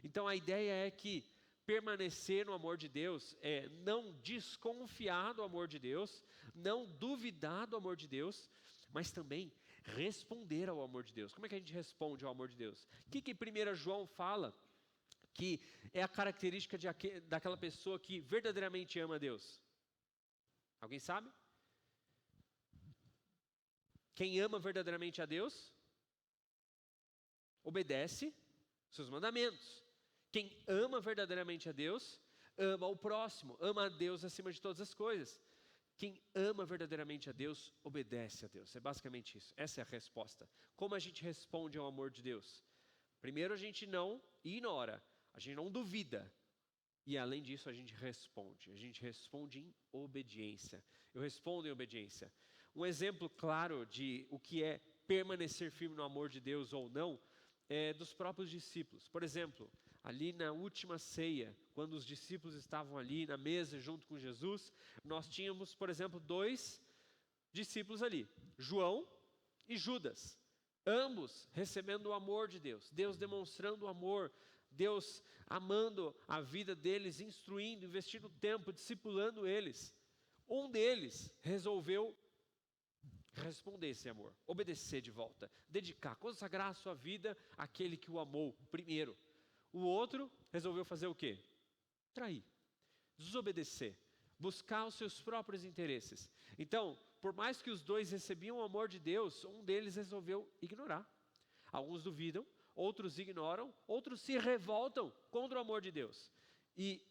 Então a ideia é que permanecer no amor de Deus é não desconfiar do amor de Deus, não duvidar do amor de Deus, mas também responder ao amor de Deus. Como é que a gente responde ao amor de Deus? O que 1 João fala que é a característica daquela pessoa que verdadeiramente ama a Deus? Alguém sabe? Quem ama verdadeiramente a Deus, obedece seus mandamentos. Quem ama verdadeiramente a Deus, ama o próximo, ama a Deus acima de todas as coisas. Quem ama verdadeiramente a Deus, obedece a Deus. É basicamente isso. Essa é a resposta. Como a gente responde ao amor de Deus? Primeiro, a gente não ignora, a gente não duvida. E além disso, a gente responde. A gente responde em obediência. Eu respondo em obediência. Um exemplo claro de o que é permanecer firme no amor de Deus ou não, é dos próprios discípulos. Por exemplo, ali na última ceia, quando os discípulos estavam ali na mesa junto com Jesus, nós tínhamos, por exemplo, 2 discípulos ali, João e Judas, ambos recebendo o amor de Deus, Deus demonstrando o amor, Deus amando a vida deles, instruindo, investindo tempo, discipulando eles. Um deles resolveu responder esse amor, obedecer de volta, dedicar, consagrar a sua vida àquele que o amou primeiro. O outro resolveu fazer o quê? Trair, desobedecer, buscar os seus próprios interesses. Então, por mais que os 2 recebiam o amor de Deus, um deles resolveu ignorar. Alguns duvidam, outros ignoram, outros se revoltam contra o amor de Deus. E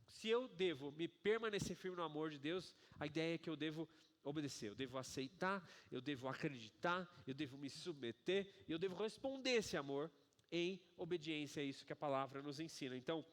se eu devo me permanecer firme no amor de Deus, a ideia é que eu devo obedecer, eu devo aceitar, eu devo acreditar, eu devo me submeter, e eu devo responder esse amor em obediência a isso que a palavra nos ensina. Então,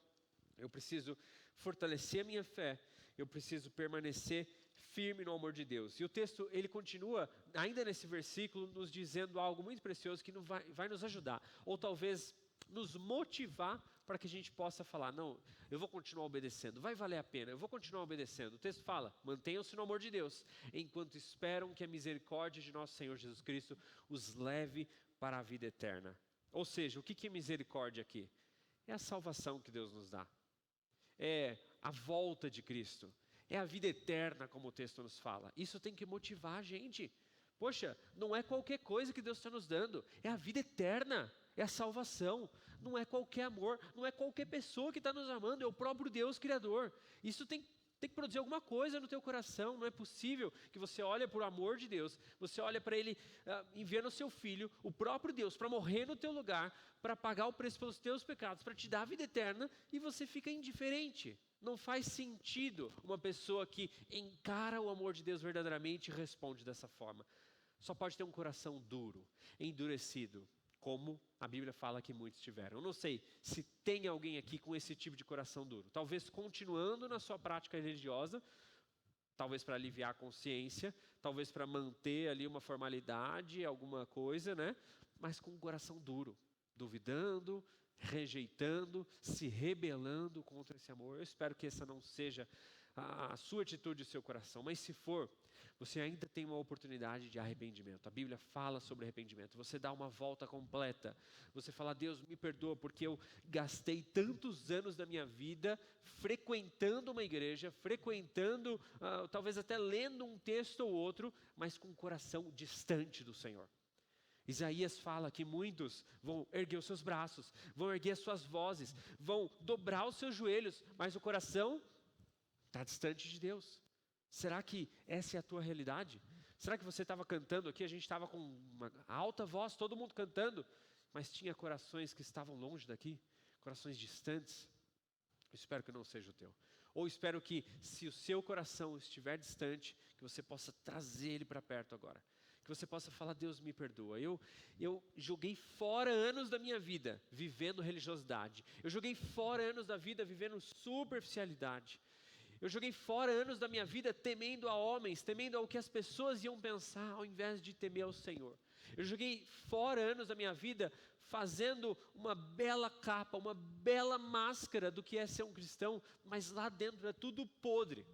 eu preciso fortalecer a minha fé, eu preciso permanecer firme no amor de Deus. E o texto, ele continua, ainda nesse versículo, nos dizendo algo muito precioso que vai nos ajudar, ou talvez nos motivar para que a gente possa falar, não, eu vou continuar obedecendo, vai valer a pena, eu vou continuar obedecendo. O texto fala, mantenham-se no amor de Deus, enquanto esperam que a misericórdia de nosso Senhor Jesus Cristo os leve para a vida eterna. Ou seja, o que é misericórdia aqui? É a salvação que Deus nos dá, é a volta de Cristo, é a vida eterna, como o texto nos fala. Isso tem que motivar a gente. Poxa, não é qualquer coisa que Deus está nos dando, é a vida eterna, é a salvação. Não é qualquer amor, não é qualquer pessoa que está nos amando, é o próprio Deus Criador. Isso tem que Tem que produzir alguma coisa no teu coração. Não é possível que você olhe para o amor de Deus, você olha para Ele enviando o seu Filho, o próprio Deus, para morrer no teu lugar, para pagar o preço pelos teus pecados, para te dar a vida eterna, e você fica indiferente. Não faz sentido uma pessoa que encara o amor de Deus verdadeiramente e responde dessa forma. Só pode ter um coração duro, endurecido, como a Bíblia fala que muitos tiveram. Eu não sei se tem alguém aqui com esse tipo de coração duro. Talvez continuando na sua prática religiosa, talvez para aliviar a consciência, talvez para manter ali uma formalidade, alguma coisa, né? Mas com um coração duro, duvidando, rejeitando, se rebelando contra esse amor. Eu espero que essa não seja a sua atitude e o seu coração, mas se for, você ainda tem uma oportunidade de arrependimento. A Bíblia fala sobre arrependimento. Você dá uma volta completa. Você fala: Deus, me perdoa porque eu gastei tantos anos da minha vida frequentando uma igreja, frequentando, talvez até lendo um texto ou outro, mas com o coração distante do Senhor. Isaías fala que muitos vão erguer os seus braços, vão erguer as suas vozes, vão dobrar os seus joelhos, mas o coração está distante de Deus. Será que essa é a tua realidade? Será que você estava cantando aqui, a gente estava com uma alta voz, todo mundo cantando, mas tinha corações que estavam longe daqui, corações distantes? Eu espero que não seja o teu. Ou espero que, se o seu coração estiver distante, que você possa trazer ele para perto agora. Que você possa falar: Deus, me perdoa. Eu joguei fora anos da minha vida vivendo religiosidade. Eu joguei fora anos da vida vivendo superficialidade. Eu joguei fora anos da minha vida temendo a homens, temendo ao que as pessoas iam pensar, ao invés de temer ao Senhor. Eu joguei fora anos da minha vida fazendo uma bela capa, uma bela máscara do que é ser um cristão, mas lá dentro é tudo podre.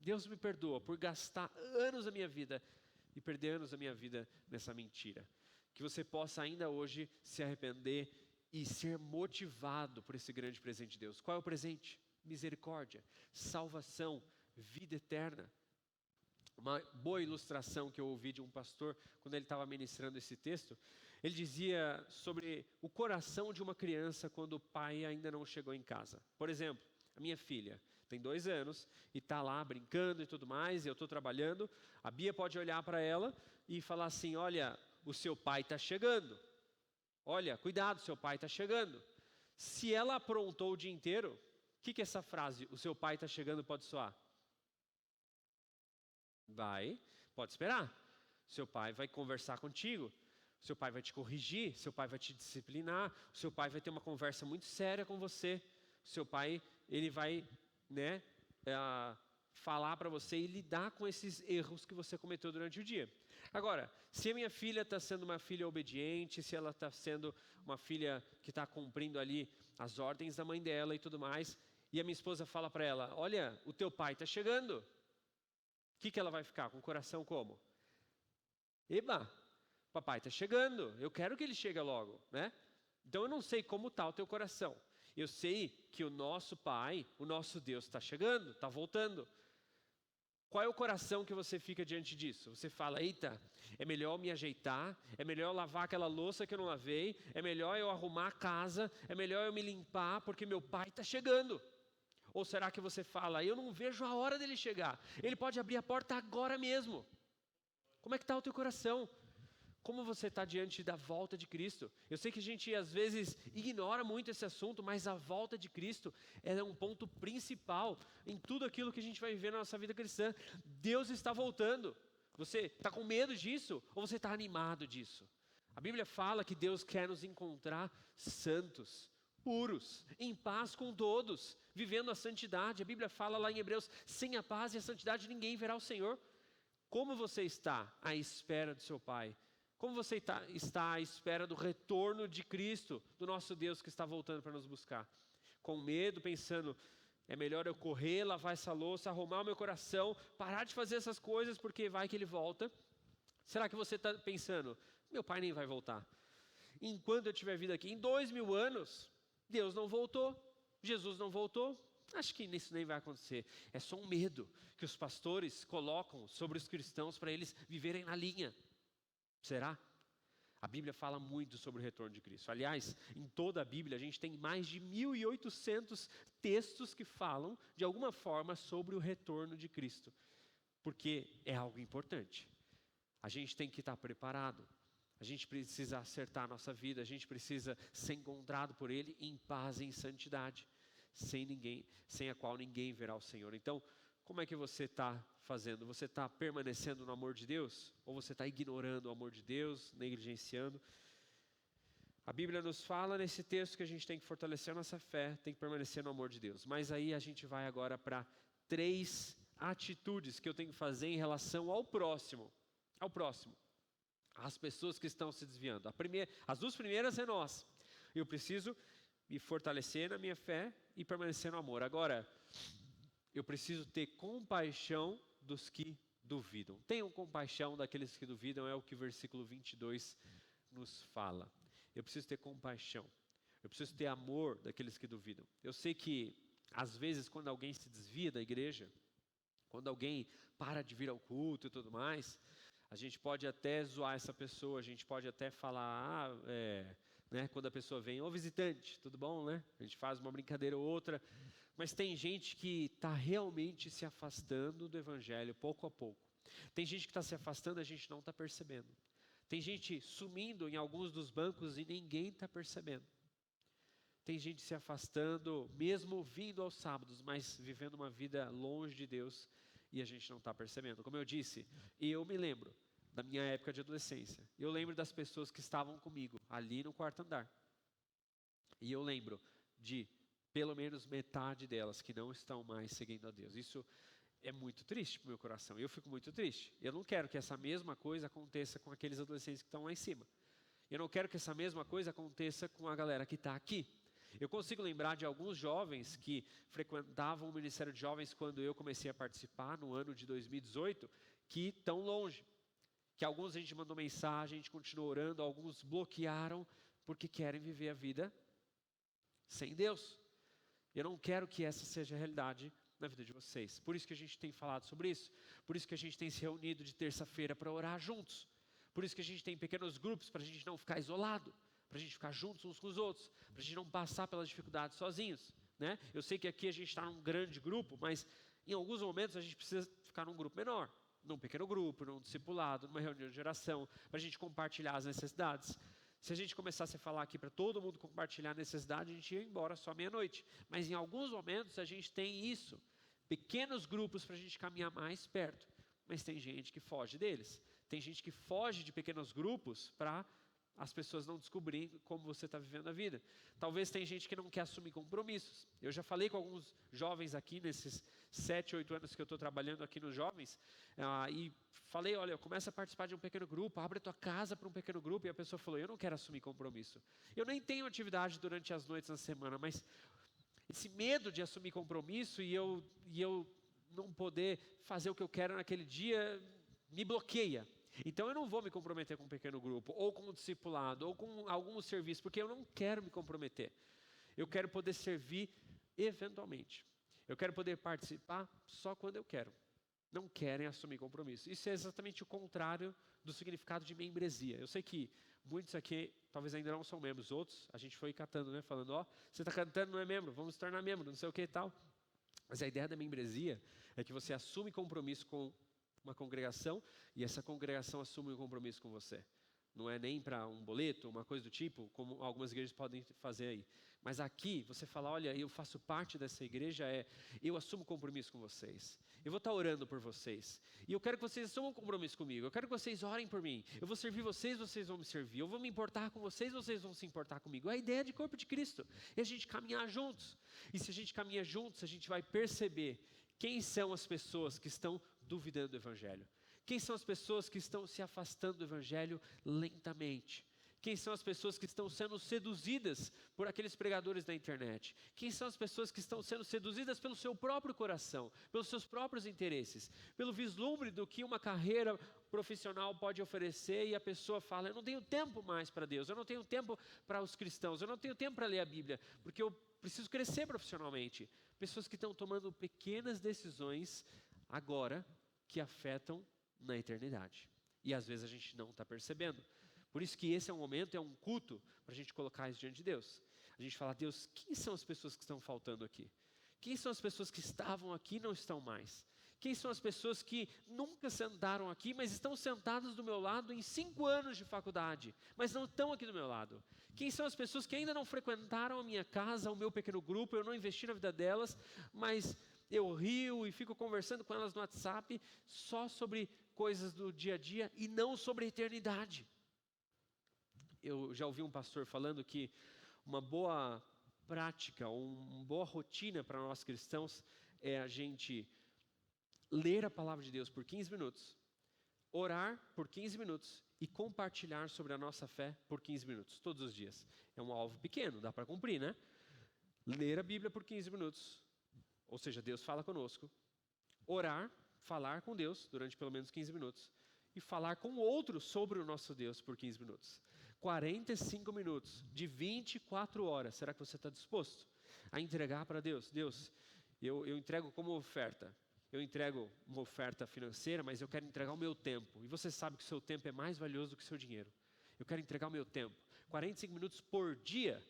Deus me perdoa por gastar anos da minha vida e perder anos da minha vida nessa mentira. Que você possa ainda hoje se arrepender e ser motivado por esse grande presente de Deus. Qual é o presente? Misericórdia, salvação, vida eterna. Uma boa ilustração que eu ouvi de um pastor, quando ele estava ministrando esse texto, ele dizia sobre o coração de uma criança quando o pai ainda não chegou em casa. Por exemplo, a minha filha tem 2 anos e está lá brincando e tudo mais, e eu estou trabalhando, a Bia pode olhar para ela e falar assim: olha, o seu pai está chegando. Olha, cuidado, seu pai está chegando. Se ela aprontou o dia inteiro, o que essa frase, o seu pai está chegando, pode soar? Pode esperar. Seu pai vai conversar contigo, seu pai vai te corrigir, seu pai vai te disciplinar, seu pai vai ter uma conversa muito séria com você. Seu pai, ele vai, falar para você e lidar com esses erros que você cometeu durante o dia. Agora, se a minha filha está sendo uma filha obediente, se ela está sendo uma filha que está cumprindo ali as ordens da mãe dela e tudo mais, e a minha esposa fala para ela: olha, o teu pai está chegando. O que ela vai ficar? Com o coração como? Eba, papai está chegando, eu quero que ele chegue logo, né? Então eu não sei como está o teu coração. Eu sei que o nosso Pai, o nosso Deus está chegando, está voltando. Qual é o coração que você fica diante disso? Você fala: eita, é melhor me ajeitar, é melhor eu lavar aquela louça que eu não lavei, é melhor eu arrumar a casa, é melhor eu me limpar porque meu pai está chegando. Ou será que você fala: eu não vejo a hora dele chegar, ele pode abrir a porta agora mesmo? Como é que está o teu coração? Como você está diante da volta de Cristo? Eu sei que a gente às vezes ignora muito esse assunto, mas a volta de Cristo é um ponto principal em tudo aquilo que a gente vai viver na nossa vida cristã. Deus está voltando. Você está com medo disso ou você está animado disso? A Bíblia fala que Deus quer nos encontrar santos, puros, em paz com todos, vivendo a santidade. A Bíblia fala lá em Hebreus: sem a paz e a santidade ninguém verá o Senhor. Como você está à espera do seu Pai? Como você está à espera do retorno de Cristo, do nosso Deus que está voltando para nos buscar? Com medo, pensando: é melhor eu correr, lavar essa louça, arrumar o meu coração, parar de fazer essas coisas porque vai que ele volta? Será que você está pensando: meu pai nem vai voltar? Enquanto eu tiver vida aqui, em 2000 anos, Deus não voltou, Jesus não voltou, acho que isso nem vai acontecer. É só um medo que os pastores colocam sobre os cristãos para eles viverem na linha. Será? A Bíblia fala muito sobre o retorno de Cristo. Aliás, em toda a Bíblia, a gente tem mais de 1.800 textos que falam, de alguma forma, sobre o retorno de Cristo. Porque é algo importante. A gente tem que estar preparado. A gente precisa acertar a nossa vida. A gente precisa ser encontrado por Ele em paz e em santidade. Sem a qual ninguém verá o Senhor. Então, como é que você está fazendo? Você está permanecendo no amor de Deus? Ou você está ignorando o amor de Deus, negligenciando? A Bíblia nos fala nesse texto que a gente tem que fortalecer a nossa fé, tem que permanecer no amor de Deus. Mas aí a gente vai agora para 3 atitudes que eu tenho que fazer em relação ao próximo. Ao próximo. As pessoas que estão se desviando. As 2 primeiras é nós. Eu preciso me fortalecer na minha fé e permanecer no amor. Agora, eu preciso ter compaixão dos que duvidam. Tenham compaixão daqueles que duvidam, é o que o versículo 22 nos fala. Eu preciso ter compaixão. Eu preciso ter amor daqueles que duvidam. Eu sei que, às vezes, quando alguém se desvia da igreja, quando alguém para de vir ao culto e tudo mais, a gente pode até zoar essa pessoa, a gente pode até falar, quando a pessoa vem, ô visitante, tudo bom, né? A gente faz uma brincadeira ou outra. Mas tem gente que está realmente se afastando do Evangelho, pouco a pouco. Tem gente que está se afastando e a gente não está percebendo. Tem gente sumindo em alguns dos bancos e ninguém está percebendo. Tem gente se afastando, mesmo vindo aos sábados, mas vivendo uma vida longe de Deus e a gente não está percebendo. Como eu disse, eu me lembro da minha época de adolescência. Eu lembro das pessoas que estavam comigo ali no 4º andar. E eu lembro de pelo menos metade delas que não estão mais seguindo a Deus. Isso é muito triste para o meu coração. Eu fico muito triste. Eu não quero que essa mesma coisa aconteça com aqueles adolescentes que estão lá em cima. Eu não quero que essa mesma coisa aconteça com a galera que está aqui. Eu consigo lembrar de alguns jovens que frequentavam o Ministério de Jovens quando eu comecei a participar, no ano de 2018, que estão longe. Que alguns a gente mandou mensagem, a gente continuou orando, alguns bloquearam porque querem viver a vida sem Deus. Eu não quero que essa seja a realidade na vida de vocês. Por isso que a gente tem falado sobre isso. Por isso que a gente tem se reunido de terça-feira para orar juntos. Por isso que a gente tem pequenos grupos para a gente não ficar isolado. Para a gente ficar juntos uns com os outros. Para a gente não passar pelas dificuldades sozinhos. Né? Eu sei que aqui a gente está num grande grupo, mas em alguns momentos a gente precisa ficar num grupo menor. Num pequeno grupo, num discipulado, numa reunião de oração. Para a gente compartilhar as necessidades. Se a gente começasse a falar aqui para todo mundo compartilhar a necessidade, a gente ia embora só meia-noite. Mas em alguns momentos a gente tem isso. Pequenos grupos para a gente caminhar mais perto. Mas tem gente que foge deles. Tem gente que foge de pequenos grupos para as pessoas não descobrirem como você está vivendo a vida. Talvez tem gente que não quer assumir compromissos. Eu já falei com alguns jovens aqui nesses 7, 8 anos que eu estou trabalhando aqui nos jovens, e falei, olha, começa a participar de um pequeno grupo, abre a tua casa para um pequeno grupo, e a pessoa falou, eu não quero assumir compromisso. Eu nem tenho atividade durante as noites na semana, mas esse medo de assumir compromisso e eu não poder fazer o que eu quero naquele dia me bloqueia. Então eu não vou me comprometer com um pequeno grupo, ou com um discipulado, ou com algum serviço, porque eu não quero me comprometer. Eu quero poder servir eventualmente. Eu quero poder participar só quando eu quero. Não querem assumir compromisso. Isso é exatamente o contrário do significado de membresia. Eu sei que muitos aqui talvez ainda não são membros, outros a gente foi catando, né? Falando, você está cantando, não é membro, vamos se tornar membro, não sei o que e tal. Mas a ideia da membresia é que você assume compromisso com uma congregação e essa congregação assume um compromisso com você. Não é nem para um boleto, uma coisa do tipo, como algumas igrejas podem fazer aí. Mas aqui você fala, olha, eu faço parte dessa igreja, eu assumo compromisso com vocês. Eu vou estar orando por vocês. E eu quero que vocês assumam compromisso comigo. Eu quero que vocês orem por mim. Eu vou servir vocês, vocês vão me servir. Eu vou me importar com vocês, vocês vão se importar comigo. É a ideia de corpo de Cristo. E a gente caminhar juntos. E se a gente caminha juntos, a gente vai perceber quem são as pessoas que estão duvidando do Evangelho. Quem são as pessoas que estão se afastando do Evangelho lentamente? Quem são as pessoas que estão sendo seduzidas por aqueles pregadores da internet? Quem são as pessoas que estão sendo seduzidas pelo seu próprio coração, pelos seus próprios interesses, pelo vislumbre do que uma carreira profissional pode oferecer e a pessoa fala, eu não tenho tempo mais para Deus, eu não tenho tempo para os cristãos, eu não tenho tempo para ler a Bíblia, porque eu preciso crescer profissionalmente. Pessoas que estão tomando pequenas decisões agora que afetam na eternidade. E às vezes a gente não está percebendo. Por isso que esse é um momento, é um culto, para a gente colocar isso diante de Deus. A gente fala, Deus, quem são as pessoas que estão faltando aqui? Quem são as pessoas que estavam aqui e não estão mais? Quem são as pessoas que nunca sentaram aqui, mas estão sentadas do meu lado em 5 anos de faculdade, mas não estão aqui do meu lado? Quem são as pessoas que ainda não frequentaram a minha casa, o meu pequeno grupo, eu não investi na vida delas, mas eu rio e fico conversando com elas no WhatsApp só sobre coisas do dia a dia e não sobre a eternidade? Eu já ouvi um pastor falando que uma boa prática, uma boa rotina para nós cristãos é a gente ler a palavra de Deus por 15 minutos, orar por 15 minutos e compartilhar sobre a nossa fé por 15 minutos, todos os dias. É um alvo pequeno, dá para cumprir, né? Ler a Bíblia por 15 minutos, ou seja, Deus fala conosco. Orar, falar com Deus durante pelo menos 15 minutos. E falar com outro sobre o nosso Deus por 15 minutos. 45 minutos de 24 horas. Será que você está disposto a entregar para Deus? Deus, eu entrego como oferta. Eu entrego uma oferta financeira, mas eu quero entregar o meu tempo. E você sabe que o seu tempo é mais valioso do que o seu dinheiro. Eu quero entregar o meu tempo. 45 minutos por dia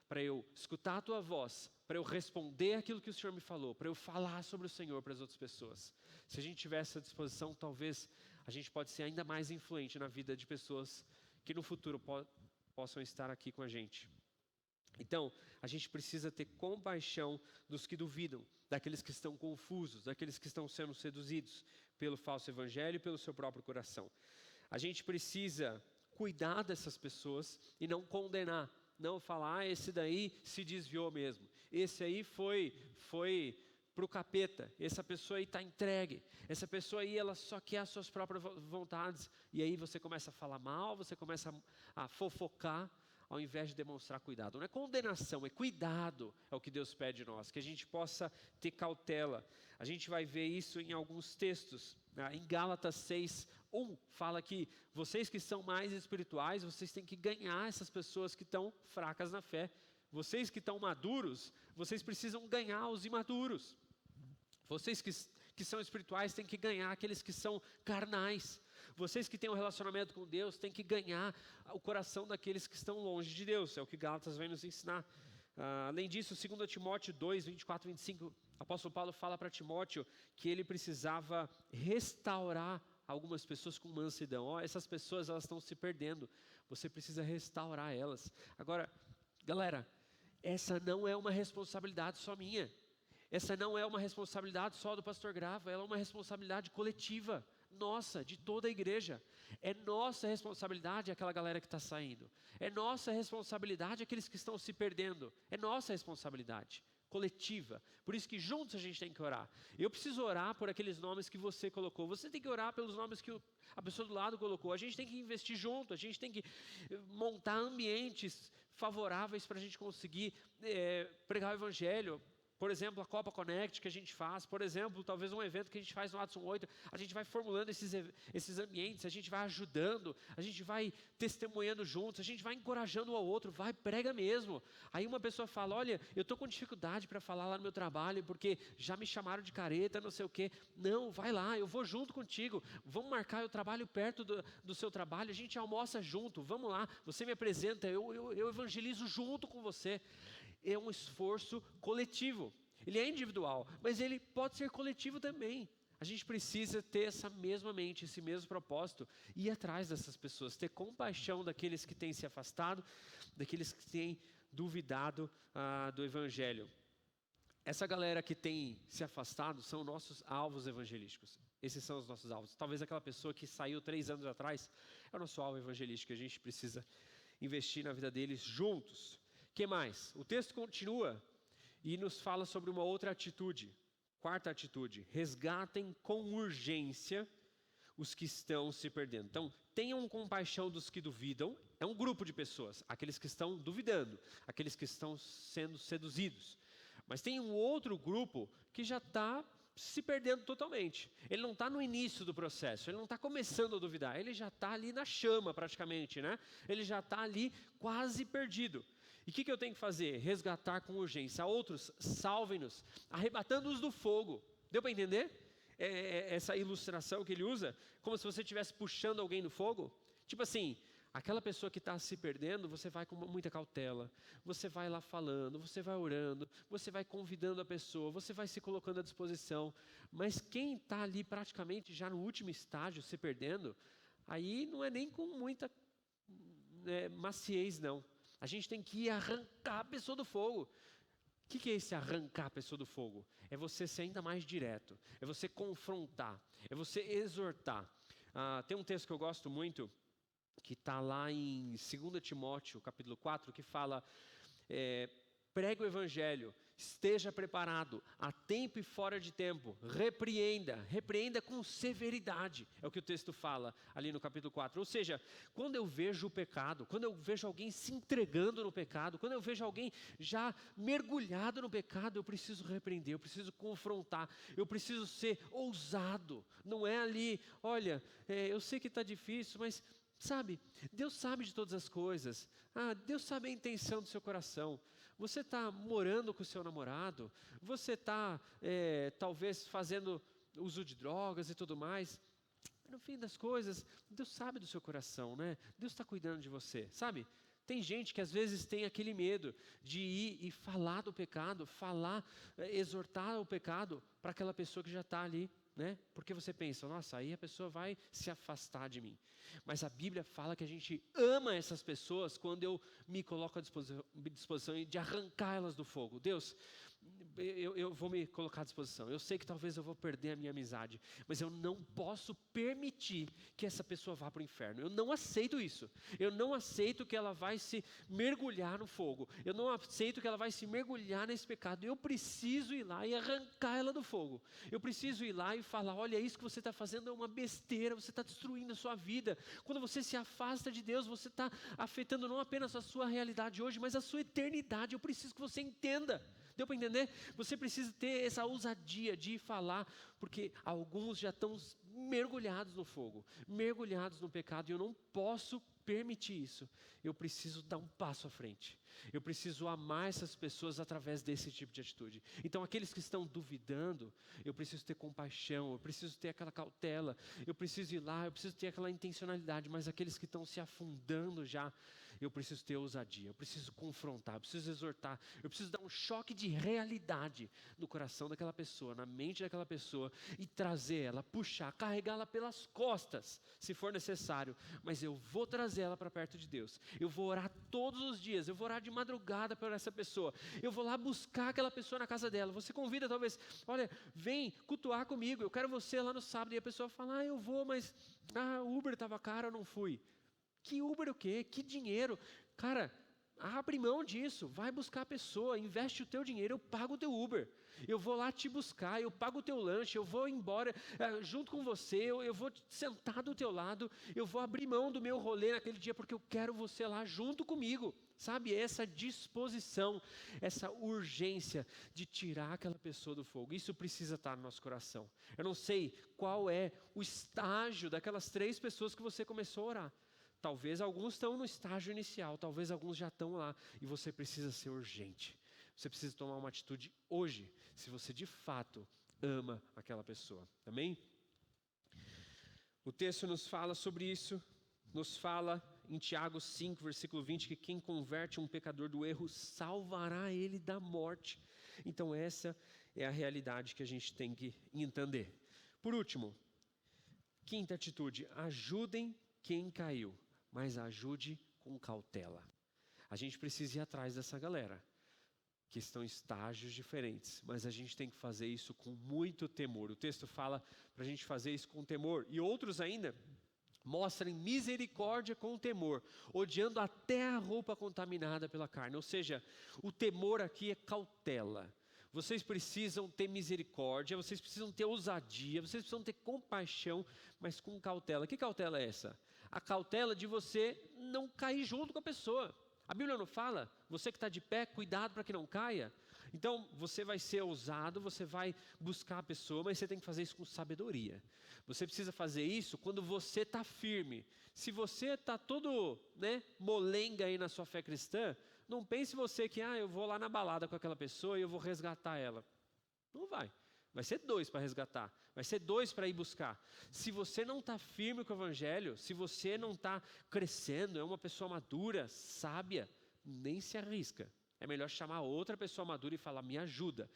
para eu escutar a tua voz, para eu responder aquilo que o Senhor me falou, para eu falar sobre o Senhor para as outras pessoas. Se a gente tiver essa disposição, talvez a gente pode ser ainda mais influente na vida de pessoas que no futuro possam estar aqui com a gente. Então, a gente precisa ter compaixão dos que duvidam, daqueles que estão confusos, daqueles que estão sendo seduzidos pelo falso evangelho e pelo seu próprio coração. A gente precisa cuidar dessas pessoas e não condenar, não falar, esse daí se desviou mesmo, esse aí foi para o capeta, essa pessoa aí está entregue, essa pessoa aí ela só quer as suas próprias vontades, e aí você começa a falar mal, você começa a fofocar, ao invés de demonstrar cuidado. Não é condenação, é cuidado, é o que Deus pede de nós, que a gente possa ter cautela. A gente vai ver isso em alguns textos, em Gálatas 6:1, fala que vocês que são mais espirituais, vocês têm que ganhar essas pessoas que estão fracas na fé. Vocês que estão maduros, vocês precisam ganhar os imaduros. Vocês que são espirituais têm que ganhar aqueles que são carnais. Vocês que têm um relacionamento com Deus têm que ganhar o coração daqueles que estão longe de Deus. É o que Gálatas vem nos ensinar. Além disso, 2 Timóteo 2, 24 e 25, o apóstolo Paulo fala para Timóteo que ele precisava restaurar algumas pessoas com mansidão. Essas pessoas elas estão se perdendo. Você precisa restaurar elas. Agora, galera, essa não é uma responsabilidade só minha. Essa não é uma responsabilidade só do pastor Grava, ela é uma responsabilidade coletiva, nossa, de toda a igreja. É nossa responsabilidade aquela galera que está saindo. É nossa responsabilidade aqueles que estão se perdendo. É nossa responsabilidade coletiva. Por isso que juntos a gente tem que orar. Eu preciso orar por aqueles nomes que você colocou. Você tem que orar pelos nomes que a pessoa do lado colocou. A gente tem que investir junto. A gente tem que montar ambientes favoráveis para a gente conseguir pregar o evangelho. Por exemplo, a Copa Connect que a gente faz, por exemplo, talvez um evento que a gente faz no Watson 8, a gente vai formulando esses ambientes, a gente vai ajudando, a gente vai testemunhando juntos, a gente vai encorajando um ao outro, vai, prega mesmo. Aí uma pessoa fala, olha, eu estou com dificuldade para falar lá no meu trabalho, porque já me chamaram de careta, não sei o quê. Não, vai lá, eu vou junto contigo, vamos marcar, eu trabalho perto do seu trabalho, a gente almoça junto, vamos lá, você me apresenta, eu evangelizo junto com você. É um esforço coletivo. Ele é individual, mas ele pode ser coletivo também. A gente precisa ter essa mesma mente, esse mesmo propósito, ir atrás dessas pessoas, ter compaixão daqueles que têm se afastado, daqueles que têm duvidado do evangelho. Essa galera que tem se afastado são nossos alvos evangelísticos. Esses são os nossos alvos. Talvez aquela pessoa que saiu 3 anos atrás é o nosso alvo evangelístico. A gente precisa investir na vida deles juntos. O que mais? O texto continua e nos fala sobre uma outra atitude. 4ª atitude, resgatem com urgência os que estão se perdendo. Então, tenham compaixão dos que duvidam. É um grupo de pessoas, aqueles que estão duvidando, aqueles que estão sendo seduzidos. Mas tem um outro grupo que já está se perdendo totalmente. Ele não está no início do processo, ele não está começando a duvidar, ele já está ali na chama praticamente, né? Ele já está ali quase perdido. E o que eu tenho que fazer? Resgatar com urgência. Outros, salvem-nos, arrebatando-os do fogo. Deu para entender? Essa ilustração que ele usa, como se você estivesse puxando alguém do fogo. Tipo assim, Aquela pessoa que está se perdendo, você vai com muita cautela, você vai lá falando, você vai orando, você vai convidando a pessoa, você vai se colocando à disposição. Mas quem está ali praticamente já no último estágio, se perdendo, aí não é nem com muita maciez, não. A gente tem que ir arrancar a pessoa do fogo. O que é esse arrancar a pessoa do fogo? É você ser ainda mais direto, é você confrontar, é você exortar. Tem um texto que eu gosto muito, que está lá em 2 Timóteo, capítulo 4, que fala, pregue o evangelho, esteja preparado, a tempo e fora de tempo, repreenda com severidade, é o que o texto fala ali no capítulo 4. Ou seja, quando eu vejo o pecado, quando eu vejo alguém se entregando no pecado, quando eu vejo alguém já mergulhado no pecado, eu preciso repreender, eu preciso confrontar, eu preciso ser ousado. Não é ali, olha, eu sei que está difícil, mas sabe, Deus sabe de todas as coisas. Deus sabe a intenção do seu coração. Você está morando com o seu namorado, você está talvez fazendo uso de drogas e tudo mais. No fim das coisas, Deus sabe do seu coração, né? Deus está cuidando de você, sabe? Tem gente que às vezes tem aquele medo de ir e falar do pecado, exortar o pecado para aquela pessoa que já está ali, né? Porque você pensa, nossa, aí a pessoa vai se afastar de mim. Mas a Bíblia fala que a gente ama essas pessoas quando eu me coloco à disposição de arrancar elas do fogo. Deus, eu vou me colocar à disposição. Eu sei que talvez eu vou perder a minha amizade, mas eu não posso permitir que essa pessoa vá para o inferno. Eu não aceito isso. Eu não aceito que ela vai se mergulhar no fogo. Eu não aceito que ela vai se mergulhar nesse pecado. Eu preciso ir lá e arrancar ela do fogo. Eu preciso ir lá e falar, olha, isso que você está fazendo é uma besteira, você está destruindo a sua vida. Quando você se afasta de Deus, você está afetando não apenas a sua realidade hoje, mas a sua eternidade. Eu preciso que você entenda. Deu para entender? Você precisa ter essa ousadia de falar, porque alguns já estão mergulhados no fogo, mergulhados no pecado, e eu não posso permitir isso. Eu preciso dar um passo à frente. Eu preciso amar essas pessoas através desse tipo de atitude. Então, aqueles que estão duvidando, eu preciso ter compaixão, eu preciso ter aquela cautela, eu preciso ir lá, eu preciso ter aquela intencionalidade, mas aqueles que estão se afundando já, eu preciso ter ousadia, eu preciso confrontar, eu preciso exortar, eu preciso dar um choque de realidade no coração daquela pessoa, na mente daquela pessoa e trazer ela, puxar, carregá-la pelas costas, se for necessário, mas eu vou trazer ela para perto de Deus. Eu vou orar todos os dias, eu vou orar de madrugada por essa pessoa, eu vou lá buscar aquela pessoa na casa dela. Você convida talvez, olha, vem cultuar comigo, eu quero você lá no sábado, e a pessoa fala, eu vou, mas o Uber estava caro, eu não fui. Que Uber o quê? Que dinheiro? Cara, abre mão disso, vai buscar a pessoa, investe o teu dinheiro, eu pago o teu Uber. Eu vou lá te buscar, eu pago o teu lanche, eu vou embora junto com você, eu vou sentar do teu lado, eu vou abrir mão do meu rolê naquele dia, porque eu quero você lá junto comigo. Sabe, essa disposição, essa urgência de tirar aquela pessoa do fogo, isso precisa estar no nosso coração. Eu não sei qual é o estágio daquelas 3 pessoas que você começou a orar. Talvez alguns estão no estágio inicial, talvez alguns já estão lá, e você precisa ser urgente. Você precisa tomar uma atitude hoje, se você de fato ama aquela pessoa. Amém? O texto nos fala sobre isso, nos fala em Tiago 5, versículo 20, que quem converte um pecador do erro, salvará ele da morte. Então essa é a realidade que a gente tem que entender. Por último, 5ª atitude, ajudem quem caiu, mas ajude com cautela. A gente precisa ir atrás dessa galera, que estão em estágios diferentes, mas a gente tem que fazer isso com muito temor. O texto fala para a gente fazer isso com temor, e outros ainda mostrem misericórdia com temor, odiando até a roupa contaminada pela carne. Ou seja, o temor aqui é cautela. Vocês precisam ter misericórdia, vocês precisam ter ousadia, vocês precisam ter compaixão, mas com cautela. Que cautela é essa? A cautela de você não cair junto com a pessoa. A Bíblia não fala, você que está de pé, cuidado para que não caia. Então, você vai ser ousado, você vai buscar a pessoa, mas você tem que fazer isso com sabedoria. Você precisa fazer isso quando você está firme. Se você está todo molenga aí na sua fé cristã, não pense você que eu vou lá na balada com aquela pessoa e eu vou resgatar ela. Não vai. vai ser 2 para resgatar, vai ser 2 para ir buscar. Se você não está firme com o Evangelho, se você não está crescendo, é uma pessoa madura, sábia, nem se arrisca. É melhor chamar outra pessoa madura e falar, me ajuda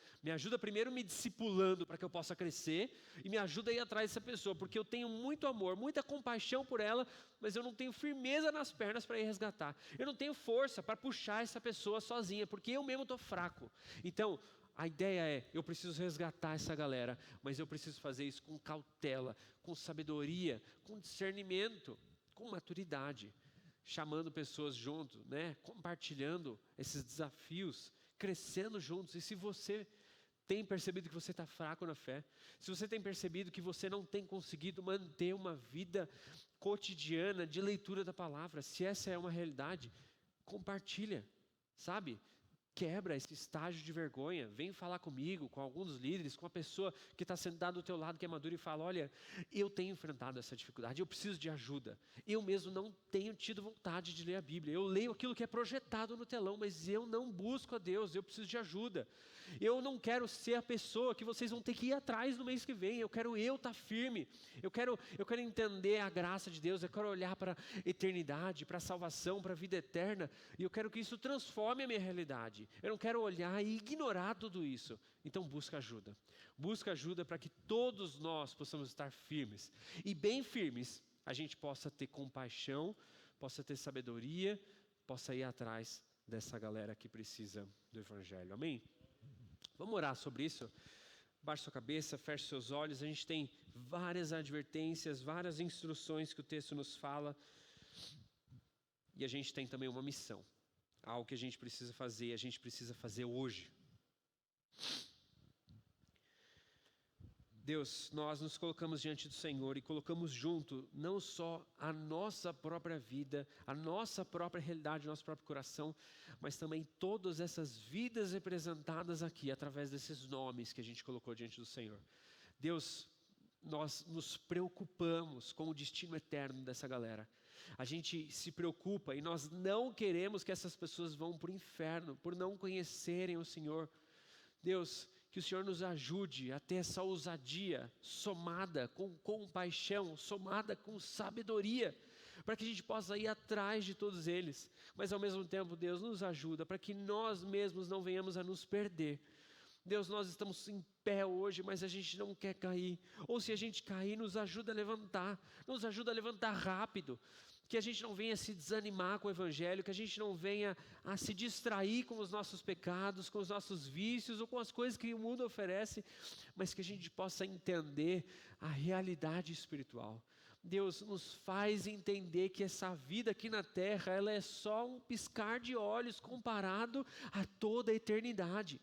primeiro me discipulando para que eu possa crescer, e me ajuda a ir atrás dessa pessoa, porque eu tenho muito amor, muita compaixão por ela, mas eu não tenho firmeza nas pernas para ir resgatar, eu não tenho força para puxar essa pessoa sozinha, porque eu mesmo estou fraco. Então, a ideia é, eu preciso resgatar essa galera, mas eu preciso fazer isso com cautela, com sabedoria, com discernimento, com maturidade, chamando pessoas junto, né? Compartilhando esses desafios, crescendo juntos. E se você tem percebido que você está fraco na fé, se você tem percebido que você não tem conseguido manter uma vida cotidiana de leitura da palavra, se essa é uma realidade, compartilha, sabe? Quebra esse estágio de vergonha, vem falar comigo, com alguns líderes, com a pessoa que está sentada do teu lado, que é madura, e fala, olha, eu tenho enfrentado essa dificuldade, eu preciso de ajuda, eu mesmo não tenho tido vontade de ler a Bíblia, eu leio aquilo que é projetado no telão, mas eu não busco a Deus, eu preciso de ajuda, eu não quero ser a pessoa que vocês vão ter que ir atrás no mês que vem, eu quero estar firme, eu quero entender a graça de Deus, eu quero olhar para a eternidade, para a salvação, para a vida eterna, e eu quero que isso transforme a minha realidade. Eu não quero olhar e ignorar tudo isso. Então busca ajuda para que todos nós possamos estar firmes. E bem firmes, a gente possa ter compaixão, possa ter sabedoria, possa ir atrás dessa galera que precisa do Evangelho. Amém? Vamos orar sobre isso? Baixe sua cabeça, feche seus olhos. A gente tem várias advertências, várias instruções que o texto nos fala. E a gente tem também uma missão. Algo que a gente precisa fazer hoje. Deus, nós nos colocamos diante do Senhor e colocamos junto não só a nossa própria vida, a nossa própria realidade, o nosso próprio coração, mas também todas essas vidas representadas aqui através desses nomes que a gente colocou diante do Senhor. Deus, nós nos preocupamos com o destino eterno dessa galera. A gente se preocupa e nós não queremos que essas pessoas vão para o inferno por não conhecerem o Senhor. Deus, que o Senhor nos ajude a ter essa ousadia somada com compaixão, somada com sabedoria, para que a gente possa ir atrás de todos eles. Mas ao mesmo tempo, Deus, nos ajuda para que nós mesmos não venhamos a nos perder. Deus, nós estamos em pé hoje, mas a gente não quer cair. Ou se a gente cair, nos ajuda a levantar rápido. Que a gente não venha se desanimar com o Evangelho, que a gente não venha a se distrair com os nossos pecados, com os nossos vícios ou com as coisas que o mundo oferece, mas que a gente possa entender a realidade espiritual. Deus nos faz entender que essa vida aqui na terra, ela é só um piscar de olhos comparado a toda a eternidade.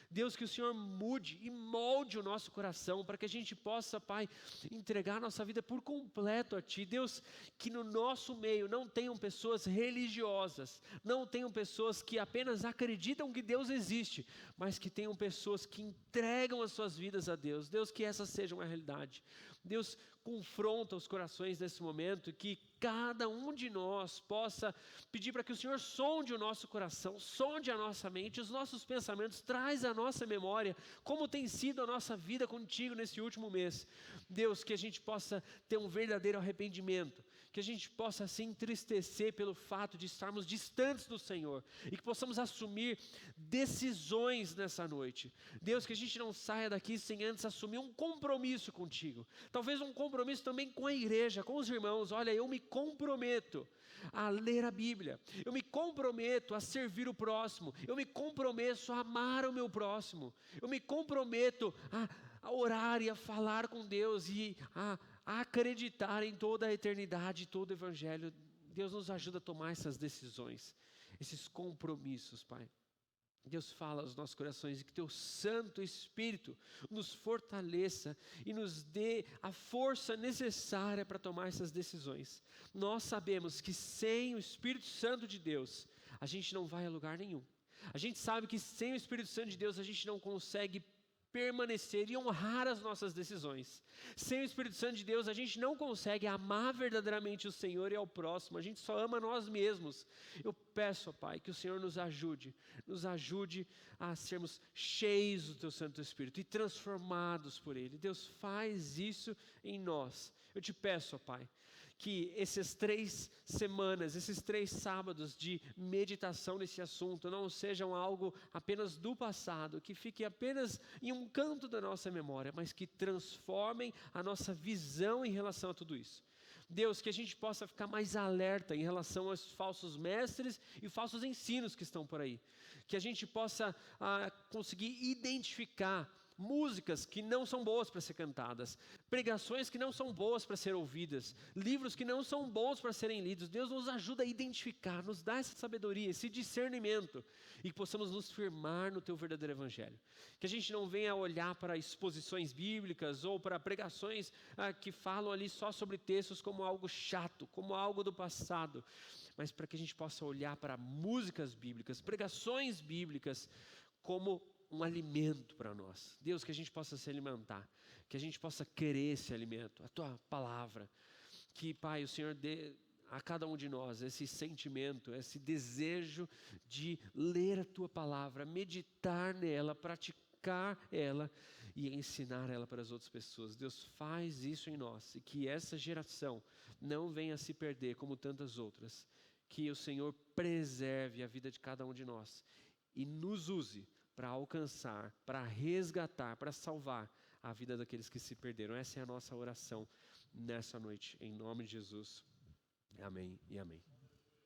Deus, que o Senhor mude e molde o nosso coração para que a gente possa, Pai, entregar nossa vida por completo a Ti. Deus, que no nosso meio não tenham pessoas religiosas, não tenham pessoas que apenas acreditam que Deus existe, mas que tenham pessoas que entregam as suas vidas a Deus. Deus, que essa seja uma realidade. Deus, confronta os corações nesse momento, que cada um de nós possa pedir para que o Senhor sonde o nosso coração, sonde a nossa mente, os nossos pensamentos, traz à nossa memória como tem sido a nossa vida contigo nesse último mês. Deus, que a gente possa ter um verdadeiro arrependimento, que a gente possa se entristecer pelo fato de estarmos distantes do Senhor e que possamos assumir decisões nessa noite. Deus, que a gente não saia daqui sem antes assumir um compromisso contigo, talvez um compromisso também com a igreja, com os irmãos. Olha, eu me comprometo a ler a Bíblia, eu me comprometo a servir o próximo, eu me comprometo a amar o meu próximo, eu me comprometo a orar e a falar com Deus e a acreditar em toda a eternidade, todo o Evangelho. Deus, nos ajuda a tomar essas decisões, esses compromissos, Pai. Deus, fala aos nossos corações e que Teu Santo Espírito nos fortaleça e nos dê a força necessária para tomar essas decisões. Nós sabemos que sem o Espírito Santo de Deus, a gente não vai a lugar nenhum. A gente sabe que sem o Espírito Santo de Deus, a gente não consegue permanecer e honrar as nossas decisões. Sem o Espírito Santo de Deus, a gente não consegue amar verdadeiramente o Senhor e ao próximo, a gente só ama nós mesmos. Eu peço, ó Pai, que o Senhor nos ajude a sermos cheios do Teu Santo Espírito e transformados por Ele. Deus, faz isso em nós. Eu te peço, ó Pai, que essas 3 semanas, esses 3 sábados de meditação nesse assunto não sejam algo apenas do passado, que fique apenas em um canto da nossa memória, mas que transformem a nossa visão em relação a tudo isso. Deus, que a gente possa ficar mais alerta em relação aos falsos mestres e falsos ensinos que estão por aí. Que a gente possa conseguir identificar músicas que não são boas para ser cantadas, pregações que não são boas para ser ouvidas, livros que não são bons para serem lidos. Deus nos ajuda a identificar, nos dá essa sabedoria, esse discernimento, e que possamos nos firmar no Teu verdadeiro Evangelho. Que a gente não venha olhar para exposições bíblicas ou para pregações que falam ali só sobre textos como algo chato, como algo do passado, mas para que a gente possa olhar para músicas bíblicas, pregações bíblicas como um alimento para nós. Deus, que a gente possa se alimentar, que a gente possa querer esse alimento, a Tua palavra. Que, Pai, o Senhor dê a cada um de nós esse sentimento, esse desejo de ler a Tua palavra, meditar nela, praticar ela e ensinar ela para as outras pessoas. Deus, faz isso em nós e que essa geração não venha a se perder como tantas outras. Que o Senhor preserve a vida de cada um de nós e nos use para alcançar, para resgatar, para salvar a vida daqueles que se perderam. Essa é a nossa oração nessa noite, em nome de Jesus. Amém e amém.